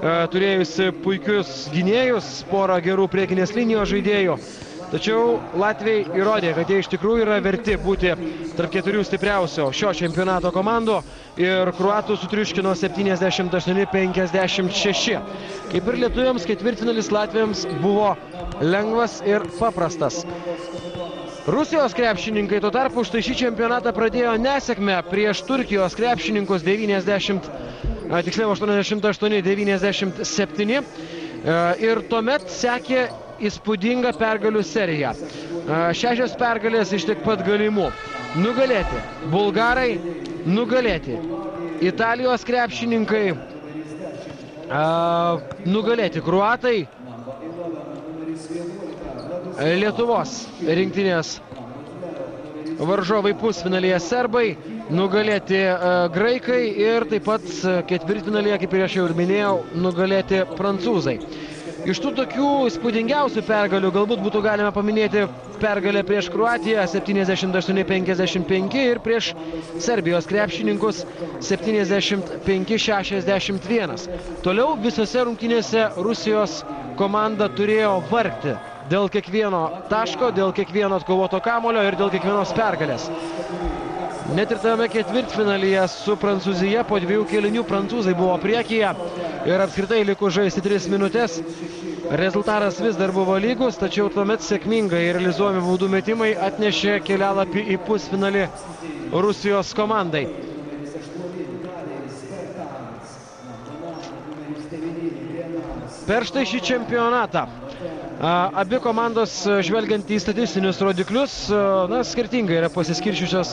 turėjusi puikius gynėjus, porą gerų priekinės linijos žaidėjų. Tačiau Latviai įrodė, kad jie iš tikrųjų yra verti būti tarp 4 stipriausio šio čempionato komandų ir kruatų sutriuškino 78-56. Kaip ir lietuviams, ketvirtfinalis latviams buvo lengvas ir paprastas. Rusijos krepšininkai tuo tarpu štai šį čempionatą pradėjo nesėkmę prieš Turkijos krepšininkus 88-97 ir tuomet sekė įspūdinga pergalių serija. 6 pergalės iš tiek pat galimų. Nugalėti bulgarai, nugalėti Italijos krepšininkai, nugalėti kruatai, Lietuvos rinktinės varžovai pusfinalyje serbai, nugalėti graikai ir taip pat ketvirtfinalyje, kaip ir aš jau ir minėjau, nugalėti prancūzai. Iš tų tokių įspūdingiausių pergalių galbūt būtų galima paminėti pergalę prieš Kroatiją 78-55 ir prieš Serbijos krepšininkus 75-61. Toliau visose rungtynėse Rusijos komanda turėjo vargti dėl kiekvieno taško, dėl kiekvieno atkovoto kamuolio ir dėl kiekvienos pergalės. Net ir tame ketvirtfinalyje su Prancūzija po 2 kėlinių prancūzai buvo priekyje ir apskritai likus žaisti 3 minutės. Rezultatas vis dar buvo lygus, tačiau tuomet sėkmingai realizuojami baudų metimai atnešė kelialapį į pusfinalį Rusijos komandai. Per štai šį čempionatą abi komandos, žvelgiant į statistinius rodiklius, skirtingai yra pasiskirčiusios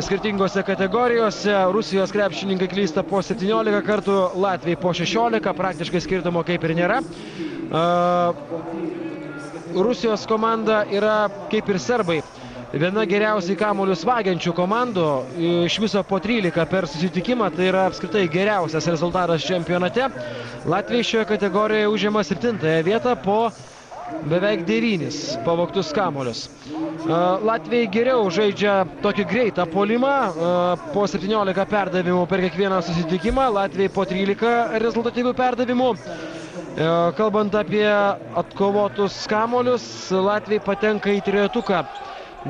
skirtingose kategorijose. Rusijos krepšininkai klysta po 17 kartų, Latviai po 16, praktiškai skirtumo kaip ir nėra. Rusijos komanda yra, kaip ir serbai, viena geriausiai kamuolius vagiančių komandų, iš viso po 13 per susitikimą, tai yra apskritai geriausias rezultatas čempionate. Latviai šioje kategorijoje užima 7 vietą po beveik 9 pavogtus kamuolius. Latviai geriau žaidžia tokį greitą puolimą, po 17 perdavimų per kiekvieną susitikimą, Latviai po 13 rezultatyvių perdavimų. Kalbant apie atkovotus kamuolius, Latviai patenka į trejetuką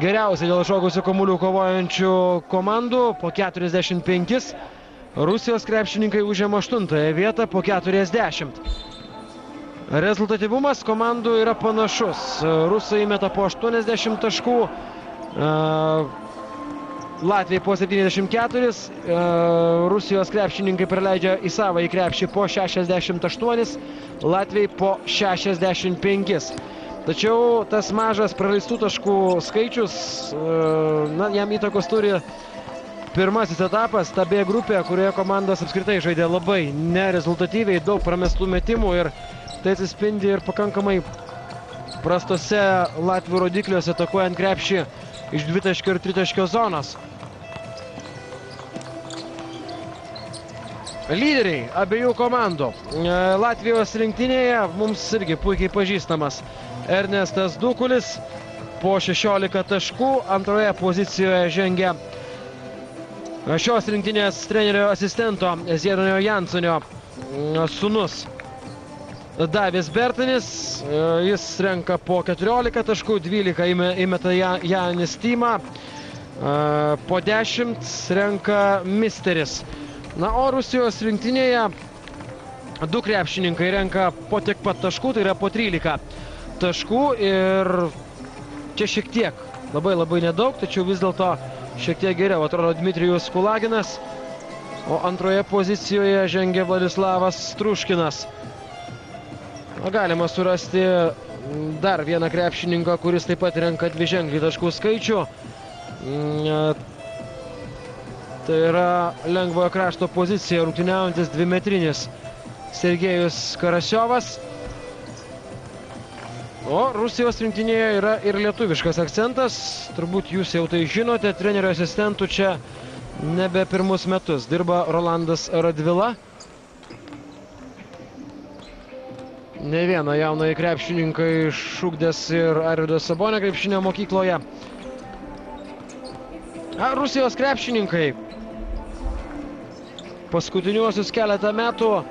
geriausiai dėl išaugusių kamuolių kovojančių komandų po 45. Rusijos krepšininkai užima 8 vietą po 40. Rezultatyvumas komandų yra panašus. Rusai meta po 80 taškų, Latviai po 74, Rusijos krepšininkai praleidžia į savąjį krepšį po 68, Latviai po 65. Tačiau tas mažas praleistų taškų skaičius, jam įtakos turi pirmasis etapas, ta B grupė, kurioje komandos apskritai žaidė labai nerezultatyviai, daug pramestų metimų ir tai atsispindi ir pakankamai prastose Latvių rodikliuose, atakuojant krepšį iš dvitaškio ir tritaškio zonos. Lyderiai abiejų komandų. Latvijos rinktinėje mums irgi puikiai pažįstamas Ernestas Dukulis po 16 taškų. Antroje pozicijoje žengia šios rinktinės trenerio asistento Ziedonio Jansonio sūnus Davis Bertanis. Jis renka po 14 taškų, 12 įmeta Janis Tima, po 10 renka Misteris. O Rusijos rinktinėje 2 krepšininkai renka po tiek pat taškų, tai yra po 13 taškų ir čia šiek tiek, labai nedaug, tačiau vis dėlto šiek tiek geriau atrodo Dmitrijus Kulaginas, o antroje pozicijoje žengia Vladislavas Struškinas. Galima surasti dar vieną krepšininką, kuris taip pat renka dviženklį taškų skaičių. Tai yra lengvojo krašto pozicija rungtyniaujantis dvimetrinis Sergejus Karasiovas. O Rusijos rinktinėje yra ir lietuviškas akcentas. Turbūt jūs jau tai žinote, trenerio asistentų čia nebe pirmus metus dirba Rolandas Radvila. Ne vieną jaunąjį krepšininką išugdęs ir Arvydo Sabonio krepšinio mokykloje. Rusijos krepšininkai paskutiniuosius keletą metų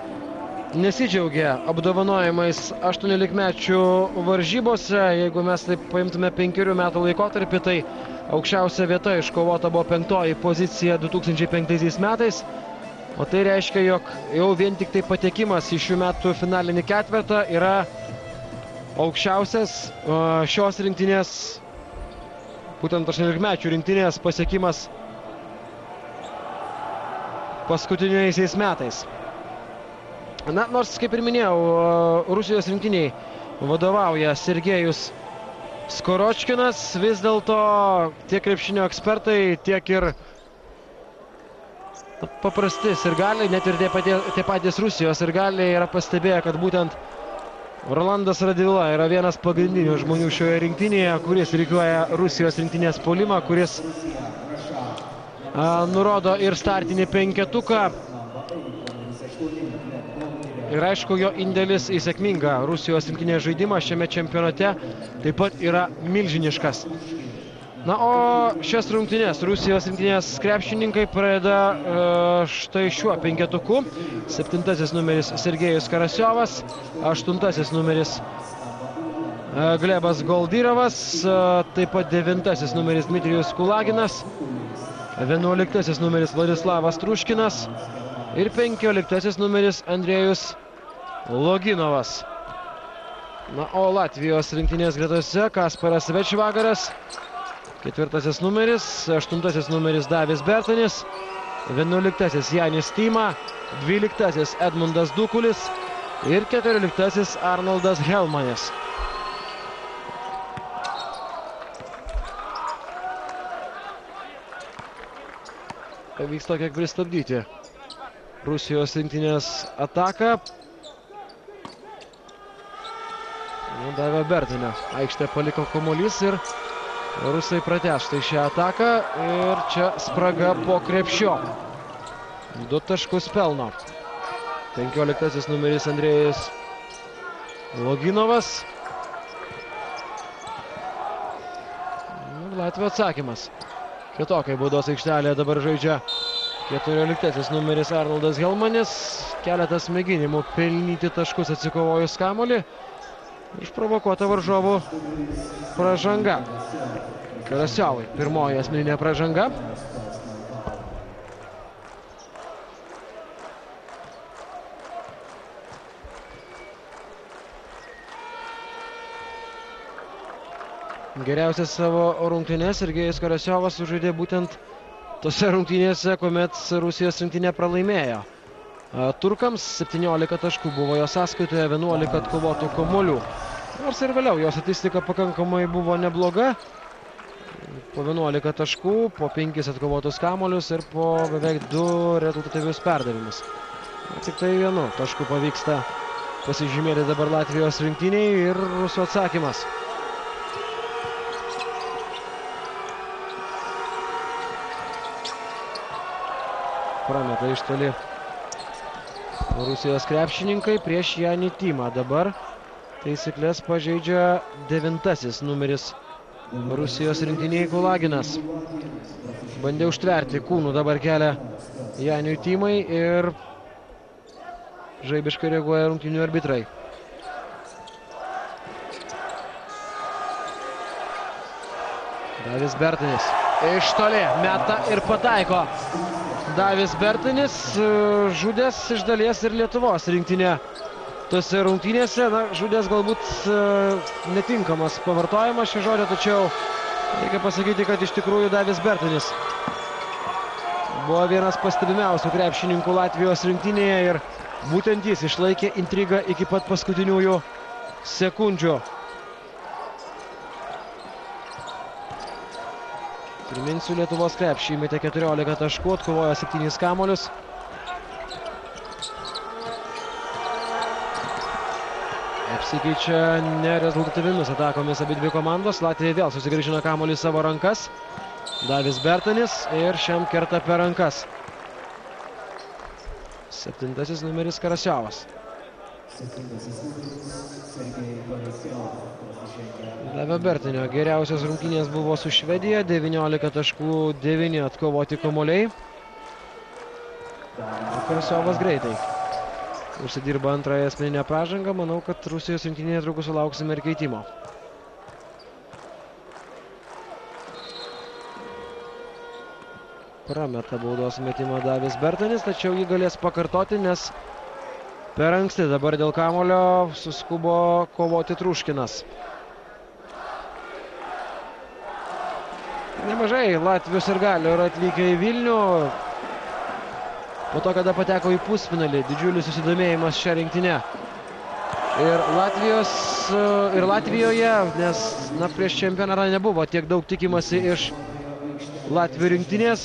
nesidžiaugia apdovanojimais 18-mečių varžybose. Jeigu mes taip paimtume 5 metų laikotarpį, tai aukščiausia vieta iškovota buvo 5. pozicija 2005 metais. O tai reiškia, jog jau vien tik tai patekimas į šių metų finalinį ketvertą yra aukščiausias šios rinktinės, būtent 18-mečių rinktinės pasiekimas paskutiniaisiais metais. Na, nors, kaip ir minėjau, Rusijos rinktiniai vadovauja Sergejus Skoročkinas, vis dėlto tiek krepšinio ekspertai, tiek ir paprasti sirgaliai, net ir tie patys Rusijos sirgaliai yra pastebėję, kad būtent Rolandas Radvila yra vienas pagrindinių žmonių šioje rinktinėje, kuris rikiuoja Rusijos rinktinės puolimą, kuris nurodo ir startinį penketuką. Ir aišku, jo indėlis į sėkmingą Rusijos rinktinės žaidimą šiame čempionate taip pat yra milžiniškas. Na, o šias rungtynes Rusijos rinktinės krepšininkai pradeda štai šiuo penketuku. 7 numeris Sergejus Karasiovas, 8 numeris Glebas Goldyrovas, taip pat 9 numeris Dmitrijus Kulaginas, 11 numeris Vladislavas Truškinas ir 15 numeris Andrėjus Loginovas. Na, o Latvijos rinktinės gretose Kasparas Večvagaras, 4 numeris, 8 numeris Davis Bertanis, 11 Janis Tima, 12 Edmundas Dukulis ir 14 Arnoldas Helmanis. Pavyks tokia pristabdyti Rusijos rinktinės ataką. Davė Bertinio. Aikštę paliko kamuolys ir rusai pratęs štai šią ataką ir čia spraga po krepšio. 2 taškus pelno. 15 numeris Andrėjus Loginovas. Latvijos atsakymas. Kitokai baudos aikštelėje dabar žaidžia 14 numeris Arnoldas Helmanis. Keletas mėginimų pelnyti taškus atsikovojus kamuolį. Išprovokuota varžovų pražanga. Karasiovai pirmoji asmeninė pražanga. Geriausias savo rungtynes Sergejus Karasiovas sužaidė būtent tose rungtynėse, kuomet Rusijos rinktinė pralaimėjo. Turkams 17 taškų buvo jo sąskaitoje, 11 atkovotų kamuolių. Nors ir vėliau jo statistika pakankamai buvo nebloga. Po 11 taškų, po 5 atkovotus kamuolius ir po beveik 2 rezultatyvius perdavimus. Tik tai 1 tašku pavyksta pasižymėti dabar Latvijos rinktiniai ir rusų atsakymas. Prameta iš toli Rusijos krepšininkai prieš Janį Timą. Dabar taisyklės pažeidžia 9 numeris Rusijos rinktiniai Kulaginas. Bandė užtverti kūnų dabar kelią Janiui Timai ir žaibiškai reaguoja rungtynių arbitrai. Davis Bertanis iš toli meta ir pataiko. Davis Bertanis žudęs iš dalies ir Lietuvos rinktinė tose rungtynėse. Na, žudęs galbūt netinkamas pavartojimas šio žodžio, tačiau reikia pasakyti, kad iš tikrųjų Davis Bertanis buvo vienas pastebimiausių krepšininkų Latvijos rinktinėje ir būtent jis išlaikė intrigą iki pat paskutiniųjų sekundžių. Priminsiu, Lietuvos krepšį įmetė 14 taškų, atkovojo 7 kamuolius. Apsikeičia nerezultatyvimis atakomis abi dvi komandos. Latvija vėl susigrąžina kamuolį į savo rankas. Davis Bertanis ir šiam kerta per rankas. 7 numeris Karasiovas. Davio Bertinio geriausios rungtynės buvo su Švedija, 19 taškų, 9 atkovoti kamuoliai. Karasiovas greitai užsidirba antrąją asmeninę pražangą. Manau, kad Rusijos rinktinėje netrukus sulauksime ir keitimo. Prameta baudos metimą Davis Bertanis, tačiau jį galės pakartoti, nes per anksti dabar dėl kamuolio suskubo kovoti Truškinas. Nemažai Latvijos sirgalių yra atvykę į Vilnių. Po to, kada pateko į pusfinalį, didžiulis susidomėjimas šią rinktinę. Ir Latvijoje, nes prieš čempionatą nebuvo tiek daug tikimasi iš Latvijų rinktinės.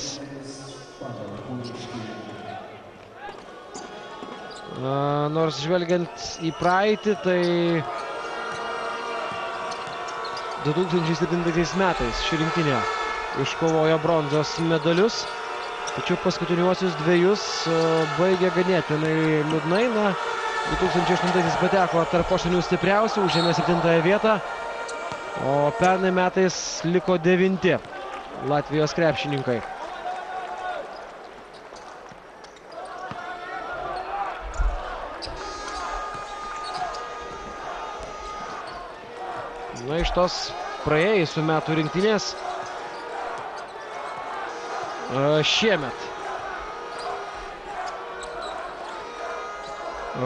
Nors žvelgiant į praeitį, tai 2007 metais ši rinktinė iškovojo bronzos medalius, tačiau paskutiniuosius dvejus baigė ganėtinai liūdnai. 2008 pateko tarp 8 stipriausių, užėmė 7 vietą, o pernai metais liko 9 Latvijos krepšininkai. Iš tos praėjusių metų rinktinės šiemet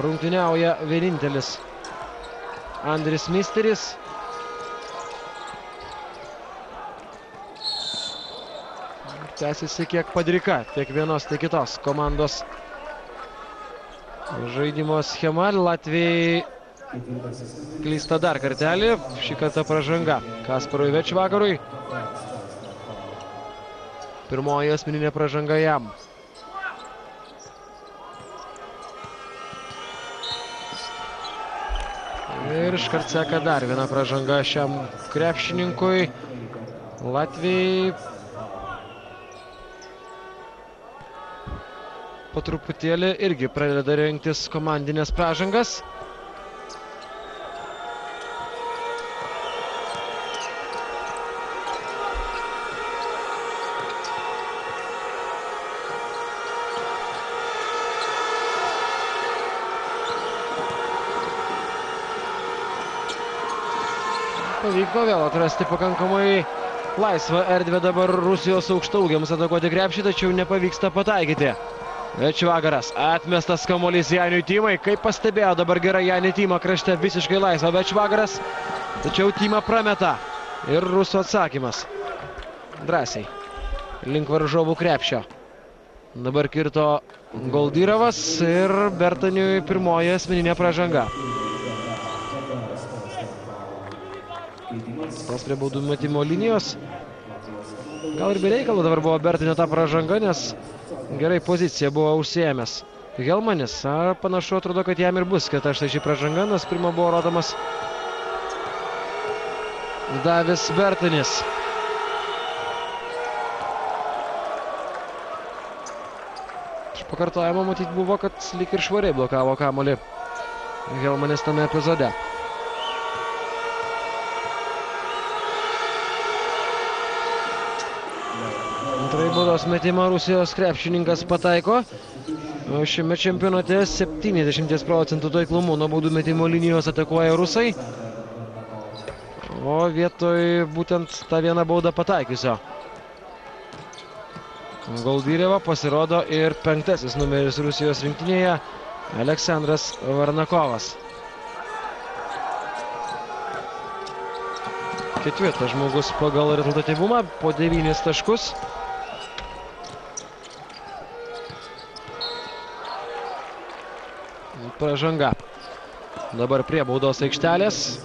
rungtyniauja vienintelis Andris Misteris. Tęsiasi kiek padrika tiek vienos, tiek kitos komandos žaidimo schema. Latvijai klysta dar kartelį, šį kartą pražanga Kasparui Večvagarui. Pirmoji asmeninė pražanga jam. Ir iškart seka dar viena pražanga šiam krepšininkui. Latvijai po truputėlį irgi pradeda rengtis komandinės pražangas. Pavyko vėl atrasti pakankamai laisvą erdvę dabar Rusijos aukštaūgiams atakuoti krepšį, tačiau nepavyksta pataikyti. Večvagaras, atmestas kamuolys Janiui Tymai, kaip pastebėjo dabar gerai Janį Tymą krašte, visiškai laisvą Večvagaras, tačiau Tymą prameta ir rusų atsakymas drąsiai link varžovų krepšio. Dabar kirto Goldyrovas ir Bertaniui pirmoji asmeninė pražanga. Tos prie baudų metimo linijos. Gal ir be reikalo dabar buvo Bertanio ta pražanga, nes gerai poziciją buvo užsiėmęs Helmanis. Panašu atrodo, kad jam ir bus skirta štai ši pražanga, nes pirma buvo rodomas Davis Bertanis. Iš pakartojimo matyti buvo, kad lyg ir švariai blokavo kamuolį Helmanis tame epizode. Antrai baudos metimą Rusijos krepšininkas pataiko. Šiame čempionate 70% taiklumu nuo baudų metimo linijos atakuoja rusai. O vietoj būtent tą vieną baudą pataikiusio Goldyrevo pasirodo ir 5. numeris Rusijos rinktinėje Aleksandras Varnakovas. 4. žmogus pagal rezultatyvumą po 9 taškus. Pražanga. Dabar prie baudos aikštelės.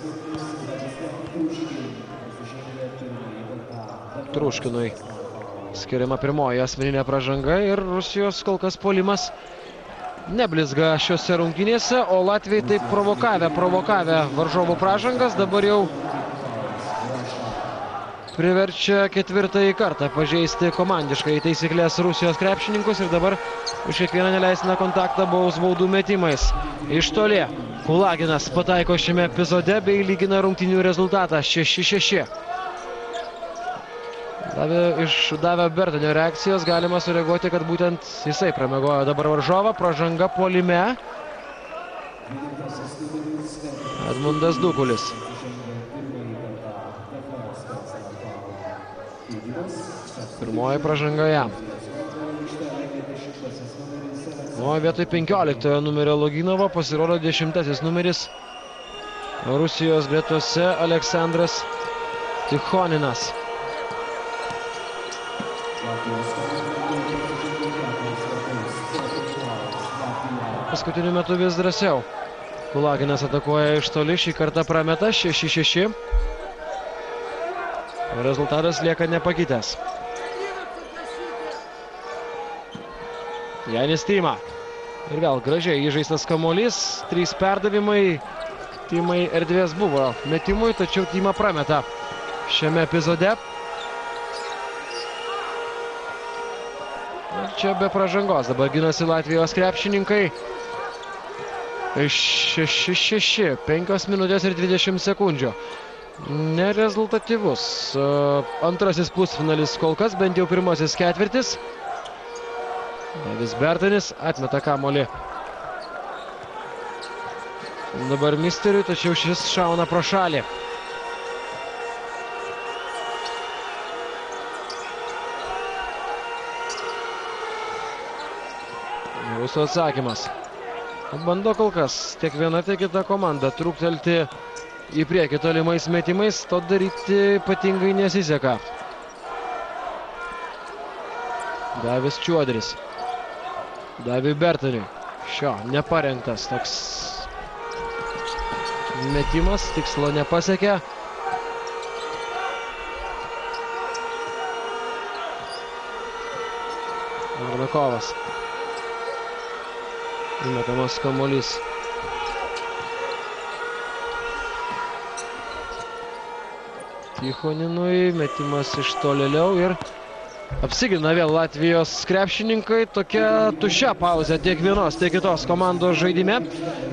Truškinui skiriama pirmoji asmeninė pražanga ir Rusijos kol kas puolimas neblizga šiose rungtynėse, o Latvijai taip provokavę varžovų pražangas dabar jau priverčia 4. kartą pažeisti komandiškai taisyklės Rusijos krepšininkus ir dabar už kiekvieną neleistiną kontaktą baus baudų metimais. Iš toli Kulaginas pataiko šiame epizode bei lygina rungtynių rezultatą 6-6. Davė Bertanio reakcijos, galima sureaguoti, kad būtent jisai pramiegojo dabar varžovą. Pražanga puolime. Edmundas Dukulis. Pirmoji pražanga jam. Nuo vietoj 15 numerio Loginovo pasirodo 10 numeris Rusijos gretose Aleksandras Tichoninas. Paskutiniu metu vis drąsiau. Kulaginas atakuoja iš toli, šį kartą prameta 6-6. Rezultatas lieka nepakitęs. Janis Tyma. Ir vėl gražiai įžaistas kamuolys. 3 perdavimai. Tymai erdvės buvo metimui, tačiau Tyma prameta šiame epizode. Ir čia be pražangos. Dabar ginasi Latvijos krepšininkai. 6-6. 5 minutės ir 20 sekundžių. Nerezultatyvus antrasis pusfinalis kol kas, bent jau pirmasis ketvirtis. Davis Bertanis atmeta kamuolį dabar Misteriui, tačiau šis šauna pro šalį. Rusų atsakymas. Bando kol kas tiek viena, tiek kita komanda trūktelti į priekį tolimais metimais, to daryti ypatingai nesiseka. Davis Čiuodris. Davi Bertaniui. Šio neparengtas toks metimas, tikslo nepasiekė. Varnakovas. Įmetamas kamuolys. Tichoninui metimas iš tolėliau ir apsigina vėl Latvijos krepšininkai. Tokia tuščia pauzė tiek vienos, tiek kitos komandos žaidime.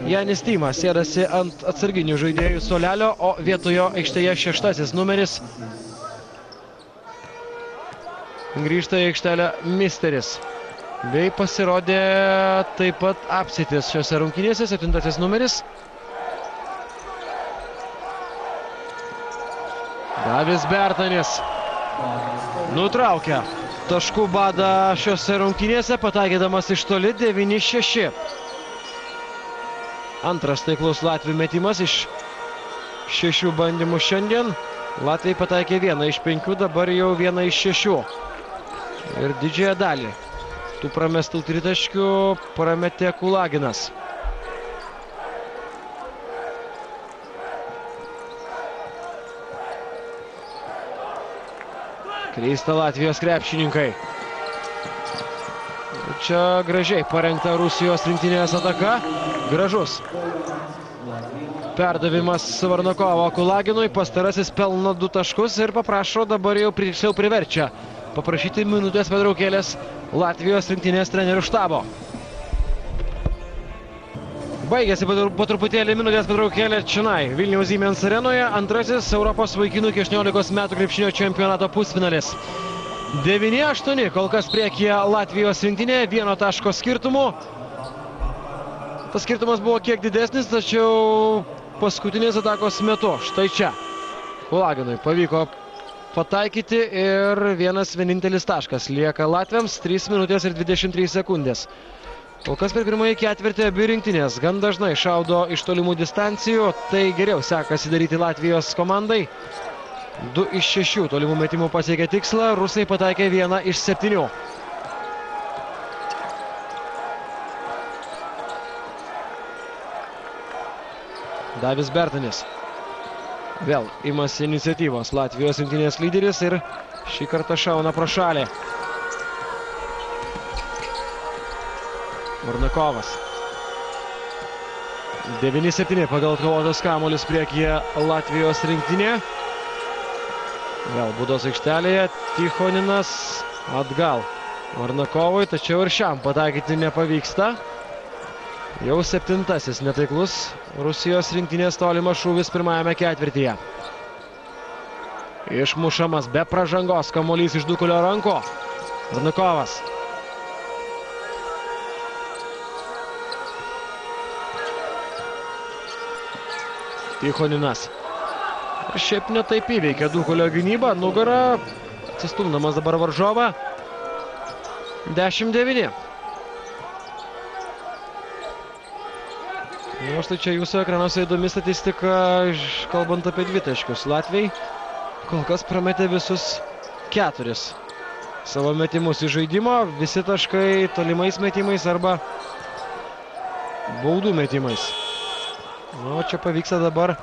Janis Tymas sėdasi ant atsarginių žaidėjų suolelio, o vietojo aikštėje 6 numeris. Grįžta į aikštelę Misteris. Bei pasirodė taip pat Apsitis šiose rungtynėse, 7 numeris. Davis Bertanis nutraukia taškų badą šiose rungtynėse, pataikydamas iš toli 9-6. Antras taiklus Latvių metimas iš 6 bandymų šiandien. Latviai pataikė 1 iš 5, dabar jau 1 iš 6. Ir didžiąją dalį tų pramestų tritaškių prametė Kulaginas. Klysta Latvijos krepšininkai. Čia gražiai parengta Rusijos rinktinės ataka. Gražus perdavimas Varnakovo Kulaginui. Pastarasis pelno 2 taškus ir paprašo, dabar jau priverčia paprašyti minutės pertraukėlės Latvijos rinktinės trenerių štabo. Baigėsi po truputėlį minutės pertraukėlė čionai Vilniaus Siemens arenoje. Antrasis Europos vaikinų iki 18 metų krepšinio čempionato pusfinalis. 9-8 kol kas priekyje Latvijos rinktinė, 1 taško skirtumu. Tas skirtumas buvo kiek didesnis, tačiau paskutinės atakos metu, štai čia, Kulaginui pavyko pataikyti ir vienintelis taškas lieka latviams, 3 minutės ir 23 sekundės. Kol kas per pirmąjį ketvirtį abi rinktinės gan dažnai šaudo iš tolimų distancijų, tai geriau sekasi daryti Latvijos komandai. 2 iš 6 tolimų metimų pasiekė tikslą, rusai pataikė 1 iš 7. Davis Bertanis. Vėl imasi iniciatyvos Latvijos rinktinės lyderis ir šį kartą šauna pro šalį. Varnakovas. 9-7 pagal atkovotus kamuolius priekyje Latvijos rinktinė. Vėl baudos aikštelėje Tichoninas atgal Varnakovui, tačiau ir šiam pataikyti nepavyksta. Jau 7 netaiklus Rusijos rinktinės tolimas šūvis pirmajame ketvirtyje. Išmušamas be pražangos kamuolys iš Dukulio ranko. Varnakovas. Tichoninas. Ir šiaip netaip įveikia Dukulio gynybą. Nugarą atsistumdamas dabar varžovą. 10-9. Štai čia jūsų ekranuose įdomi statistika, kalbant apie dvitaškius. Latviai kol kas prametė visus 4 savo metimus į žaidimo. Visi taškai tolimais metimais arba baudų metimais. O čia pavyksta dabar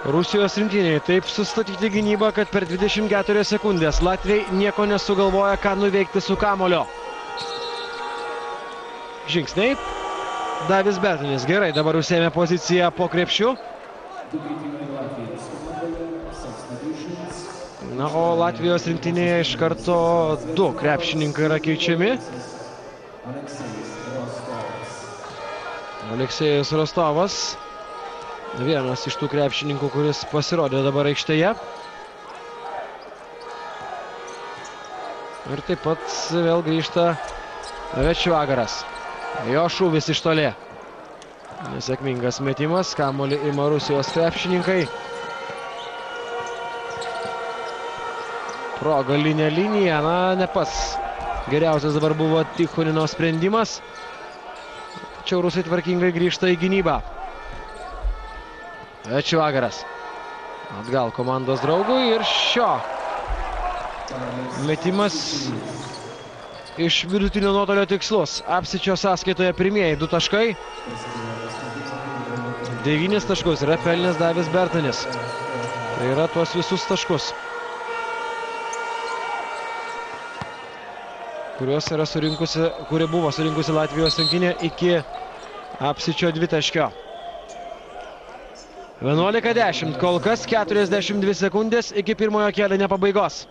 Rusijos rinktiniai taip sustatyti gynybą, kad per 24 sekundės Latviai nieko nesugalvoja, ką nuveikti su kamuolio. Žingsniai. Davis Bertanis gerai dabar užsėmė poziciją po krepšiu. Na, o Latvijos rinktinėje iš karto 2 krepšininkai yra keičiami. Aleksejus Rostovas. Vienas iš tų krepšininkų, kuris pasirodė dabar aikštėje. Ir taip pat vėl grįžta Večvagaras. Jo šūvis iš toli. Nesėkmingas metimas, kamuolį ima Rusijos krepšininkai. Pro galinę liniją, na, ne pats geriausias dabar buvo Tichonino sprendimas. Tačiau rusai tvarkingai grįžta į gynybą. Večvagaras. Atgal komandos draugui ir šio metimas iš vidutinio nuotolio tikslus. Apsičio sąskaitoje pirmieji 2 taškai. 9 taškus yra pelnęs Davis Bertanis. Tai yra tuos visus taškus, kurie buvo surinkusi Latvijos rinktinė iki Apsičio dvitaškio. 11-10, kol kas 42 sekundės iki pirmojo kėlinio pabaigos.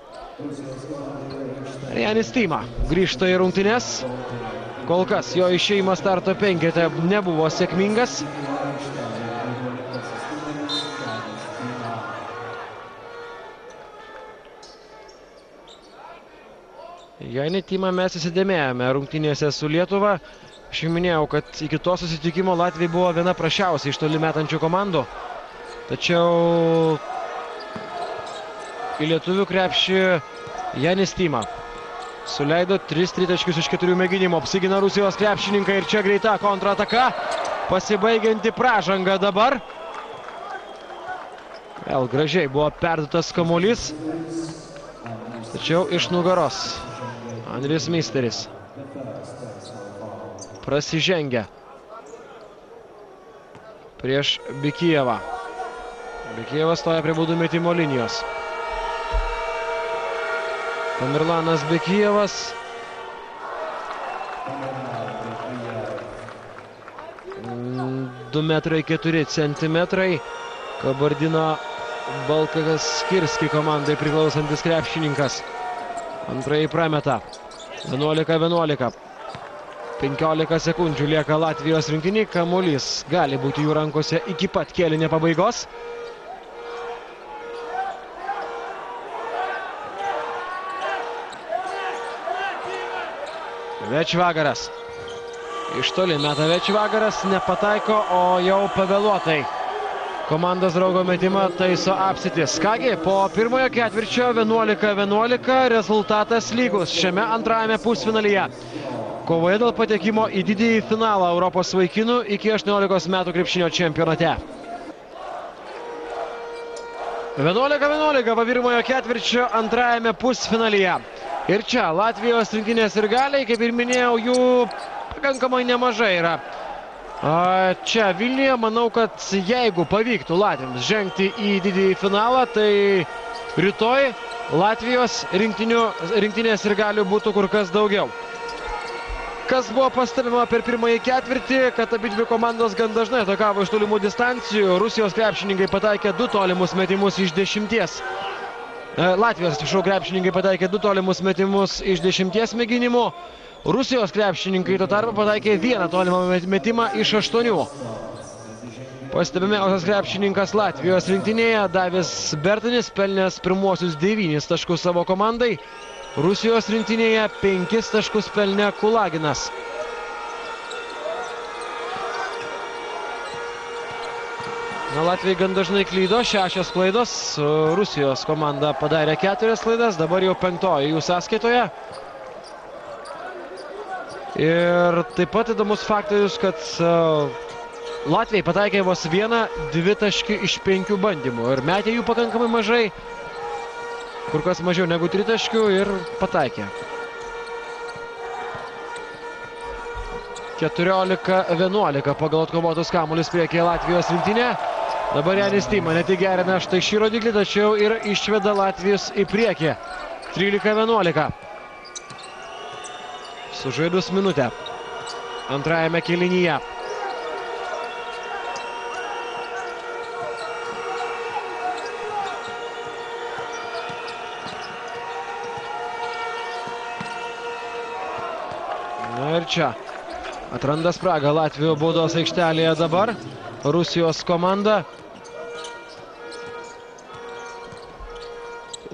Janis Tima grįžta į rungtynes. Kol kas jo išėjimas starto penkete nebuvo sėkmingas. Janį Timą mes įsidėmėjome rungtynėse su Lietuva. Aš jau minėjau, kad iki to susitikimo Latvijai buvo viena prasčiausiai iš toli metančių komandų. Tačiau į lietuvių krepšį Janis Tima suleido 3 tritaškius iš 4 mėginimų. Apsigina Rusijos krepšininkai ir čia greita kontrataka. Pasibaigianti pražanga dabar. Vėl gražiai buvo perduotas kamuolys. Tačiau iš nugaros Andris Misteris prasižengia prieš Bikijevą. Bikijevas stoja prie baudų metimo linijos. Tamirlanas Bikijevas. metrai 4 centimetrai. Kabardino Balkas Skirski komandai priklausantis krepšininkas. Antrąjį prameta. 11-11. 15 sekundžių lieka Latvijos rinktinei. Kamuolys gali būti jų rankose iki pat kėlinio pabaigos. Večvagaras. Iš toli meta Večvagaras, nepataiko, o jau pavėluotai. Komandos draugo metimą taiso Apsitis. Kągi, po pirmojo ketvirčio 11-11 rezultatas lygus šiame antrajame pusfinalyje. Kovoje dėl patekimo į didįjį finalą Europos vaikinų iki 18 metų krepšinio čempionate. 11-11 po pirmojo ketvirčio antrajame pusfinalyje. Ir čia Latvijos rinktinės sirgaliai, kaip ir minėjau, jų pakankamai nemažai yra. Čia Vilniuje, manau, kad jeigu pavyktų Latviams žengti į didįjį finalą, tai rytoj Latvijos rinktinės sirgalių būtų kur kas daugiau. Kas buvo pastebima per pirmąjį ketvirtį, kad abidvi komandos gan dažnai atakavo iš tolimų distancijų. Rusijos krepšininkai pataikė 2 tolimus metimus iš 10. Latvijos, krepšininkai pataikė 2 tolimus metimus iš 10 mėginimų. Rusijos krepšininkai tuo tarpu pataikė 1 tolimą metimą iš 8. Pastebimiausias krepšininkas Latvijos rinktinėje Davis Bertanis, pelnęs pirmuosius 9 taškus savo komandai. Rusijos rinktinėje 5 taškus pelnė Latviai gan dažnai klydo, 6 klaidos, Rusijos komanda padarė 4 klaidas, dabar jau 5 jų sąskaitoje. Ir taip pat įdomus faktorius, kad Latviai pataikė vos 1-2 taškį iš 5 bandymų ir metė jų pakankamai mažai, kur kas mažiau negu 3 taškių ir pataikė. 14-11 pagal atkovotus kamuolius priekyje Latvijos rinktinė. Dabar Janis Tima ne tik gerina štai šį rodiklį, tačiau ir išveda Latvijos į priekį. 13-11. Sužaidus minutę antrajame kėlinyje. Na ir čia atranda spragą Latvijos baudos aikštelėje dabar Rusijos komanda.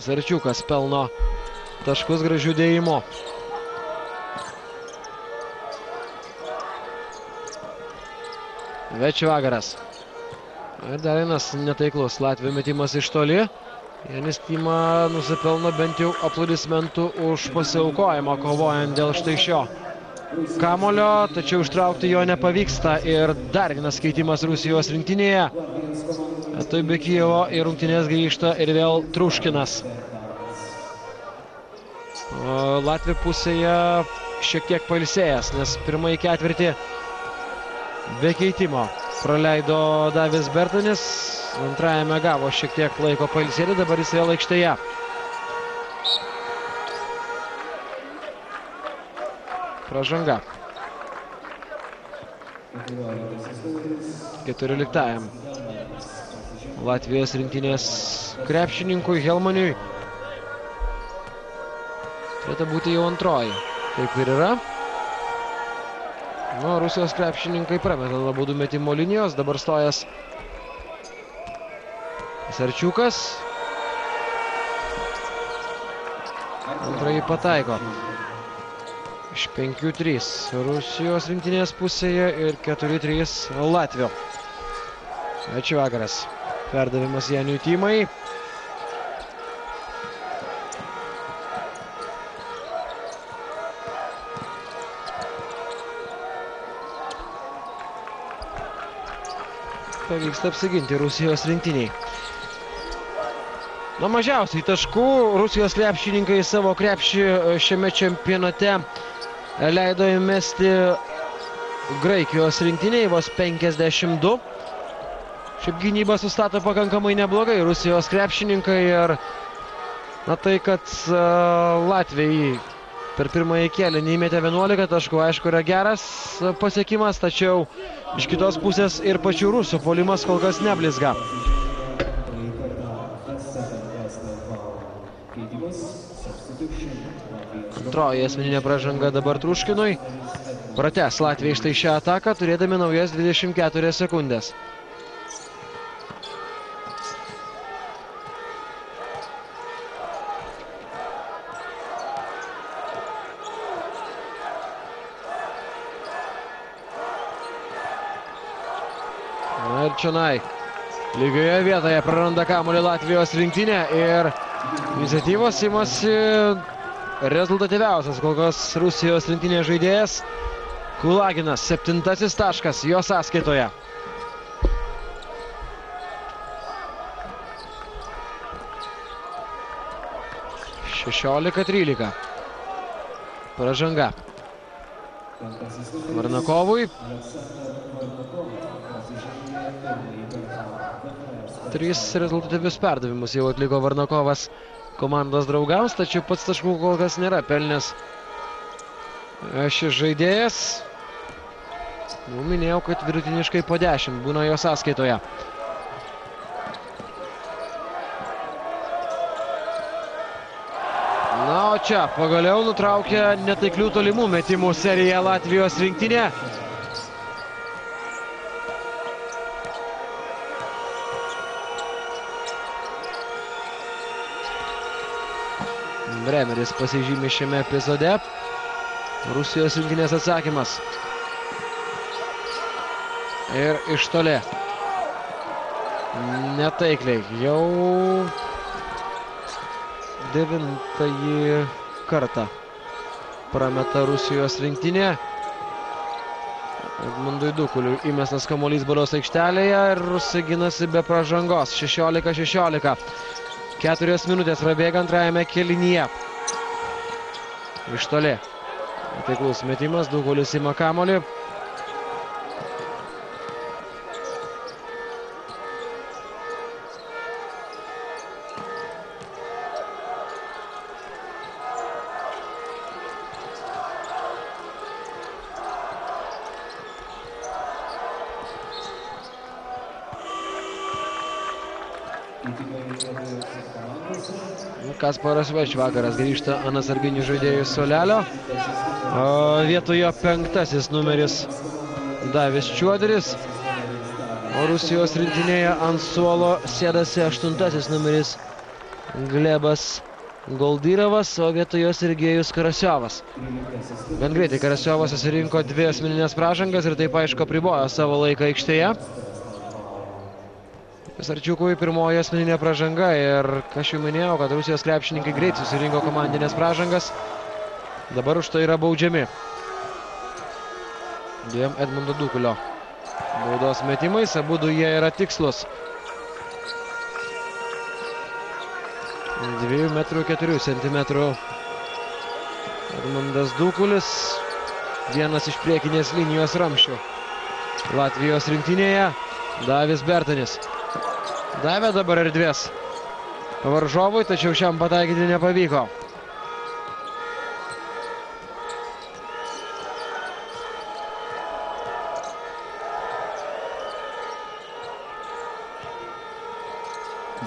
Sarčiukas pelno taškus gražių dėjimo. Večvagaras. Ir dar vienas netaiklus Latvijų metimas iš toli. Janis Tima nusipelno bent jau aplodismentų už pasiaukojimą, kovojant dėl štai šio kamulio, tačiau ištraukti jo nepavyksta. Ir dar vienas keitimas Rusijos rinktinėje. Tai be Kijevo į rungtynės grįžta ir vėl Truškinas. Latvių pusėje šiek tiek pailsėjęs, nes pirmąjį ketvirtį be keitimo praleido Davis Bertanis. Antrajame gavo šiek tiek laiko pailsėti, dabar jis vėl aikštėje. Pražanga. 14-ajam Latvijos rinktinės krepšininkui Helmaniui. Turėtų būti jau antroji. Taip ir yra. Rusijos krepšininkai prameta nuo baudų metimo linijos. Dabar stojas Sarčiukas. Antrąjį pataiko. Iš 5-3 Rusijos rinktinės pusėje ir 4-3 Latvio. Ačiū vakaras. Perdavimas Janiui Timai. Pavyksta apsiginti Rusijos rinktiniai. Mažiausiai taškų Rusijos krepšininkai savo krepšį šiame čempionate leido įmesti Graikijos rinktiniai, vos 52. Šiaip gynybą sustato pakankamai neblogai Rusijos krepšininkai ir tai, kad Latvijai per pirmąjį kėlinį įmetė 11 taškų, aišku, yra geras pasiekimas, tačiau iš kitos pusės ir pačių rusų puolimas kol kas neblizga. Antroji asmeninė pražanga dabar Truškinui. Pratęs Latvijai štai šią ataką, turėdami naujas 24 sekundės. Na ir čionai lygioje vietoje praranda kamuolį Latvijos rinktinė ir iniciatyvos imasi rezultatyviausias kol kas Rusijos rinktinės žaidėjas Kulaginas. 7. taškas jo sąskaitoje. (16-13). Pražanga Varnakovui. 3 rezultatyvius perdavimus jau atliko Varnakovas komandos draugams, tačiau pats taškų kol kas nėra pelnęs šis žaidėjas. Minėjau, kad vidutiniškai po 10 būna jo sąskaitoje. Na, o čia pagaliau nutraukia netaiklių tolimų metimų seriją Latvijos rinktinė. Bremeris pasižymė šiame epizode. Rusijos rinktinės atsakymas. Ir iš toli. netaikliai. Jau 9. kartą prameta Rusijos rinktinė. Edmundui Dukuliui įmestas kamuolys baudos aikštelėje ir rusai ginasi be pražangos. 16-16. 4 minutės prabėga antrajame kėlinyje. Iš toli. Taiklus metimas, Dukulis ima kamuolį. Kasparas Vaičvakaras grįžta ant atsarginių žaidėjų suolelio. Vietoje 5. numeris Davis Čiuoderis. O Rusijos rinktinėje ant suolo sėdasi 8. numeris Glebas Goldyrovas, o vietoje Sergejus Karasiovas. Gan greitai Karasiovas susirinko 2 asmeninės pražangas ir taip aišku apribojo savo laiką aikštėje. Sarčiukui pirmoji asmeninė pražanga ir aš jau minėjau, kad Rusijos krepšininkai greit susirinko komandinės pražangas. Dabar už tai yra baudžiami. Dviem Edmundo Dukulio baudos metimais, abudu jie yra tikslus. 2,4 cm. Edmundas Dukulis, vienas iš priekinės linijos ramščių Latvijos rinktinėje. Davis Bertanis. Davė dabar erdvės varžovui, tačiau šiam pataikyti nepavyko.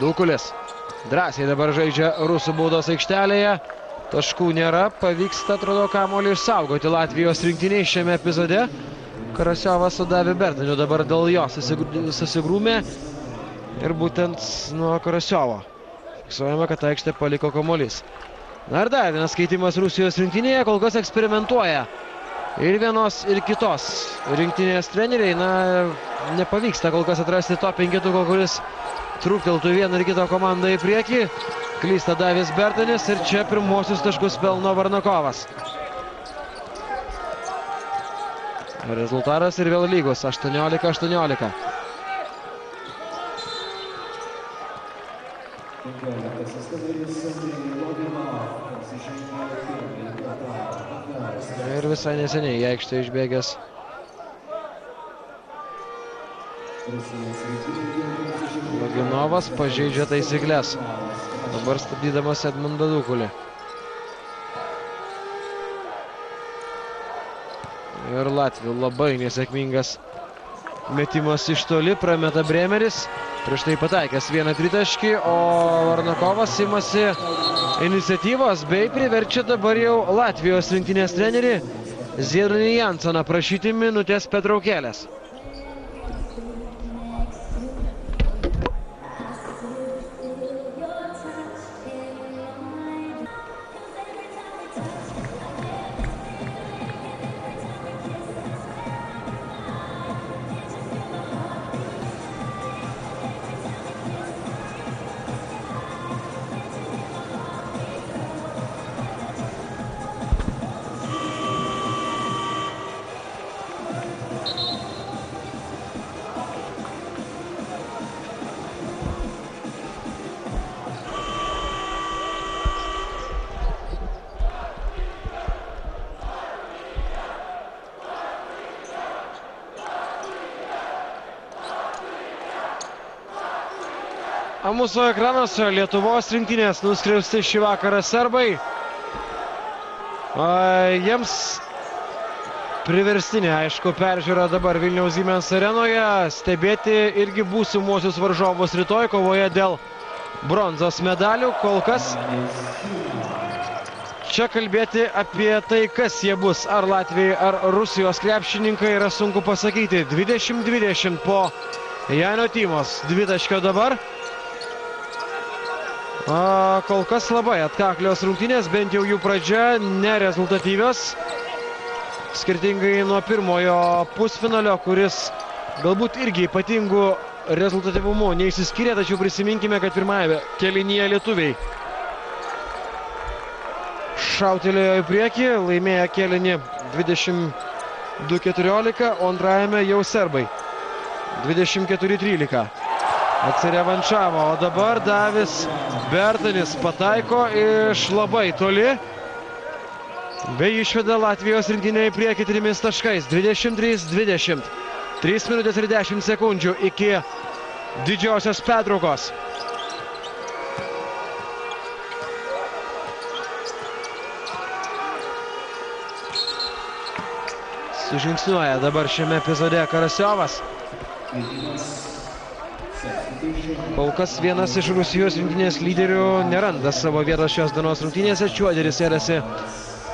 Dukulis drąsiai dabar žaidžia rusų baudos aikštelėje. Taškų nėra, pavyksta, atrodo, kamuolį išsaugoti Latvijos rinktiniai šiame epizode. Karasiovas su Davi Bertaniu dabar dėl jo susigrūmė. Ir būtent nuo Karasiovo. Fiksuojame, kad aikštę paliko kamuolys. Na ir dar vienas keitimas Rusijos rinktinėje, kol kas eksperimentuoja. Ir vienos, ir kitos rinktinės treneriai, nepavyksta kol kas atrasti to penketuko, kuris trūkteltų vieną ir kitą komandą į priekį. Klysta Davis Bertanis ir čia pirmosius taškus pelno Varnakovas. Rezultatas ir vėl lygus, 18-18. Ir visai neseniai į aikštę išbėgęs Loginovas pažeidžia taisyklės. Dabar stabdydamas Edmundą Dukulį. Ir Latvių labai nesėkmingas metimas iš toli, prameta Bremeris. Prieš tai pataikęs vieną tritaškį, o Varnakovas imasi iniciatyvos bei priverčia dabar jau Latvijos rinktinės trenerį Ziedronį Jansoną prašyti minutės pertraukėlės. Mūsų ekranuose Lietuvos rinktinės nuskriausti šį vakarą serbai. Jiems priverstinė, aišku, peržiūra dabar Vilniaus Siemens arenoje. Stebėti irgi būsimuosius varžovus rytoj kovoje dėl bronzos medalių. Kol kas čia kalbėti apie tai, kas jie bus, ar Latvijai, ar Rusijos krepšininkai, yra sunku pasakyti. 20-20 po Janio Tymos dvitaškio dabar. Kol kas labai atkaklios rungtynės, bent jau jų pradžia nerezultatyvios. Skirtingai nuo pirmojo pusfinalio, kuris galbūt irgi ypatingų rezultatyvumu neišsiskyrė, tačiau prisiminkime, kad pirmajame kėlinyje lietuviai šautelėjo į priekį, laimėjo kėlinį 22-14, o antrajame jau serbai 24-13. Atsirevanšavo, o dabar Davis Bertanis pataiko iš labai toli. Bei išveda Latvijos rinktinė į priekį 3 taškais. 23-20. 3 minutės ir 10 sekundžių iki didžiosios pertraukos. Sužingsniuoja dabar šiame epizode Karasiovas. Kol kas vienas iš Rusijos rinktinės lyderių neranda savo vietos šios dienos rungtynėse. Čiuoderis ėdasi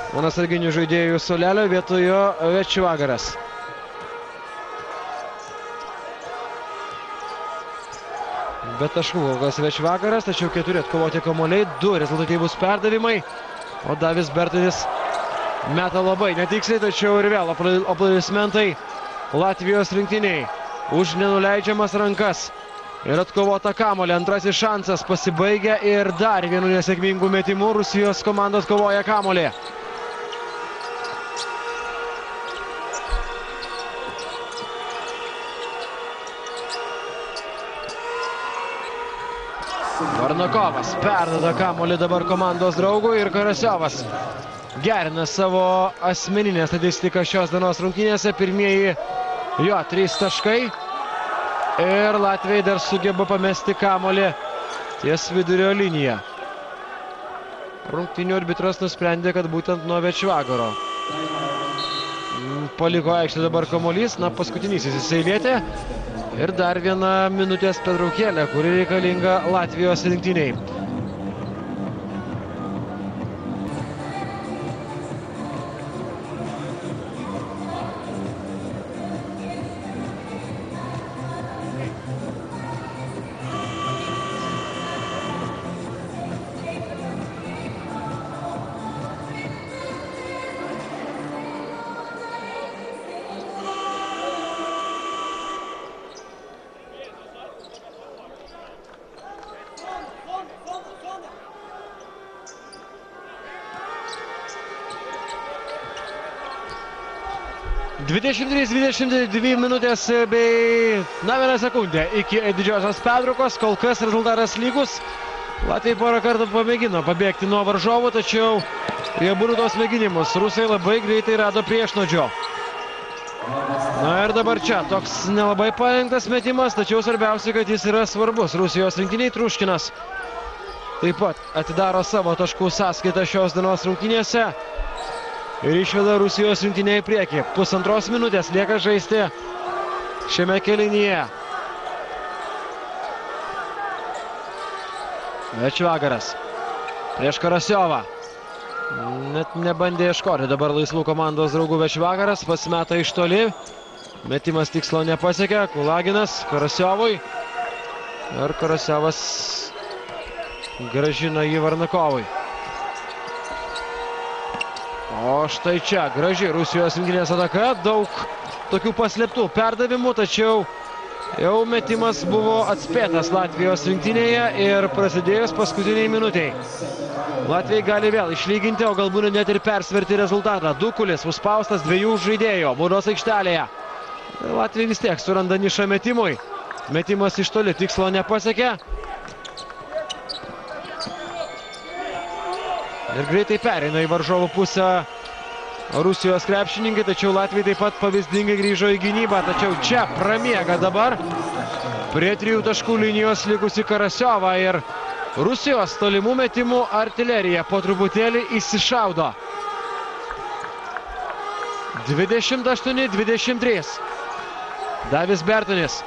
ant atsarginių žaidėjų suolelio, vietojo Večvagaras. Be taškų kol kas Večvagaras, tačiau 4 atkovoti kamuoliai, 2 rezultatyvūs perdavimai, o Davis Bertanis meta labai netiksliai, tačiau ir vėl aplodismentai Latvijos rinktiniai už nenuleidžiamas rankas ir atkovota kamuolį. Antrasis šansas pasibaigia ir dar vienu nesėkmingu metimu Rusijos komandos kovoja kamuolį. Varnakovas perduoda kamuolį dabar komandos draugui ir Karasiovas gerina savo asmeninę statistiką šios dienos rungtynėse. Pirmieji jo 3 taškai ir latviai dar sugeba pamesti kamuolį ties vidurio liniją. Rungtynių arbitras nusprendė, kad būtent nuo Večvagaro paliko aikštę dabar kamuolys, paskutinysis jisai lietė. Ir dar viena minutės pertraukėlė, kuri reikalinga Latvijos rinktiniai. Dvi minutės bei 1 sekundė iki didžiosios pertraukos. Kol kas rezultatas lygus. Latviai porą kartų pamėgino pabėgti nuo varžovų, tačiau jie abu tos mėginimus rusai labai greitai rado priešnuodžio. Ir dabar čia toks nelabai parengtas metimas, tačiau svarbiausia, kad jis yra svarbus. Rusijos rinktiniai Truškinas taip pat atidaro savo taškų sąskaitą šios dienos rungtynėse. Ir išveda Rusijos rinktinė į priekį. 1,5 minutės lieka žaisti šiame kėlinyje. Večvagaras prieš Karasiovą. Net nebandė ieškoti dabar laisvų komandos draugų Večvagaras. Pasimeta iš toli. Metimas tikslo nepasiekė. Kulaginas Karasiovui. Ir Karasiovas grąžina jį Varnakovui. O štai čia graži Rusijos rinktinės ataka, daug tokių paslėptų perdavimų, tačiau jau metimas buvo atspėtas Latvijos rinktinėje ir prasidėjus paskutiniai minutiai. Latviai gali vėl išlyginti, o galbūt net ir persverti rezultatą. Dukulis užspaustas 2 žaidėjo baudos aikštelėje. Latviai vis tiek suranda nišą metimui. Metimas iš toli tikslo nepasiekė. Ir greitai pereina į varžovų pusę Rusijos krepšininkai, tačiau Latviai taip pat pavyzdingai grįžo į gynybą. Tačiau čia pramiega dabar prie 3 taškų linijos likusi Karasiovą ir Rusijos tolimų metimų artilerija po truputėlį įsišaudo. 28-23. Davis Bertanis.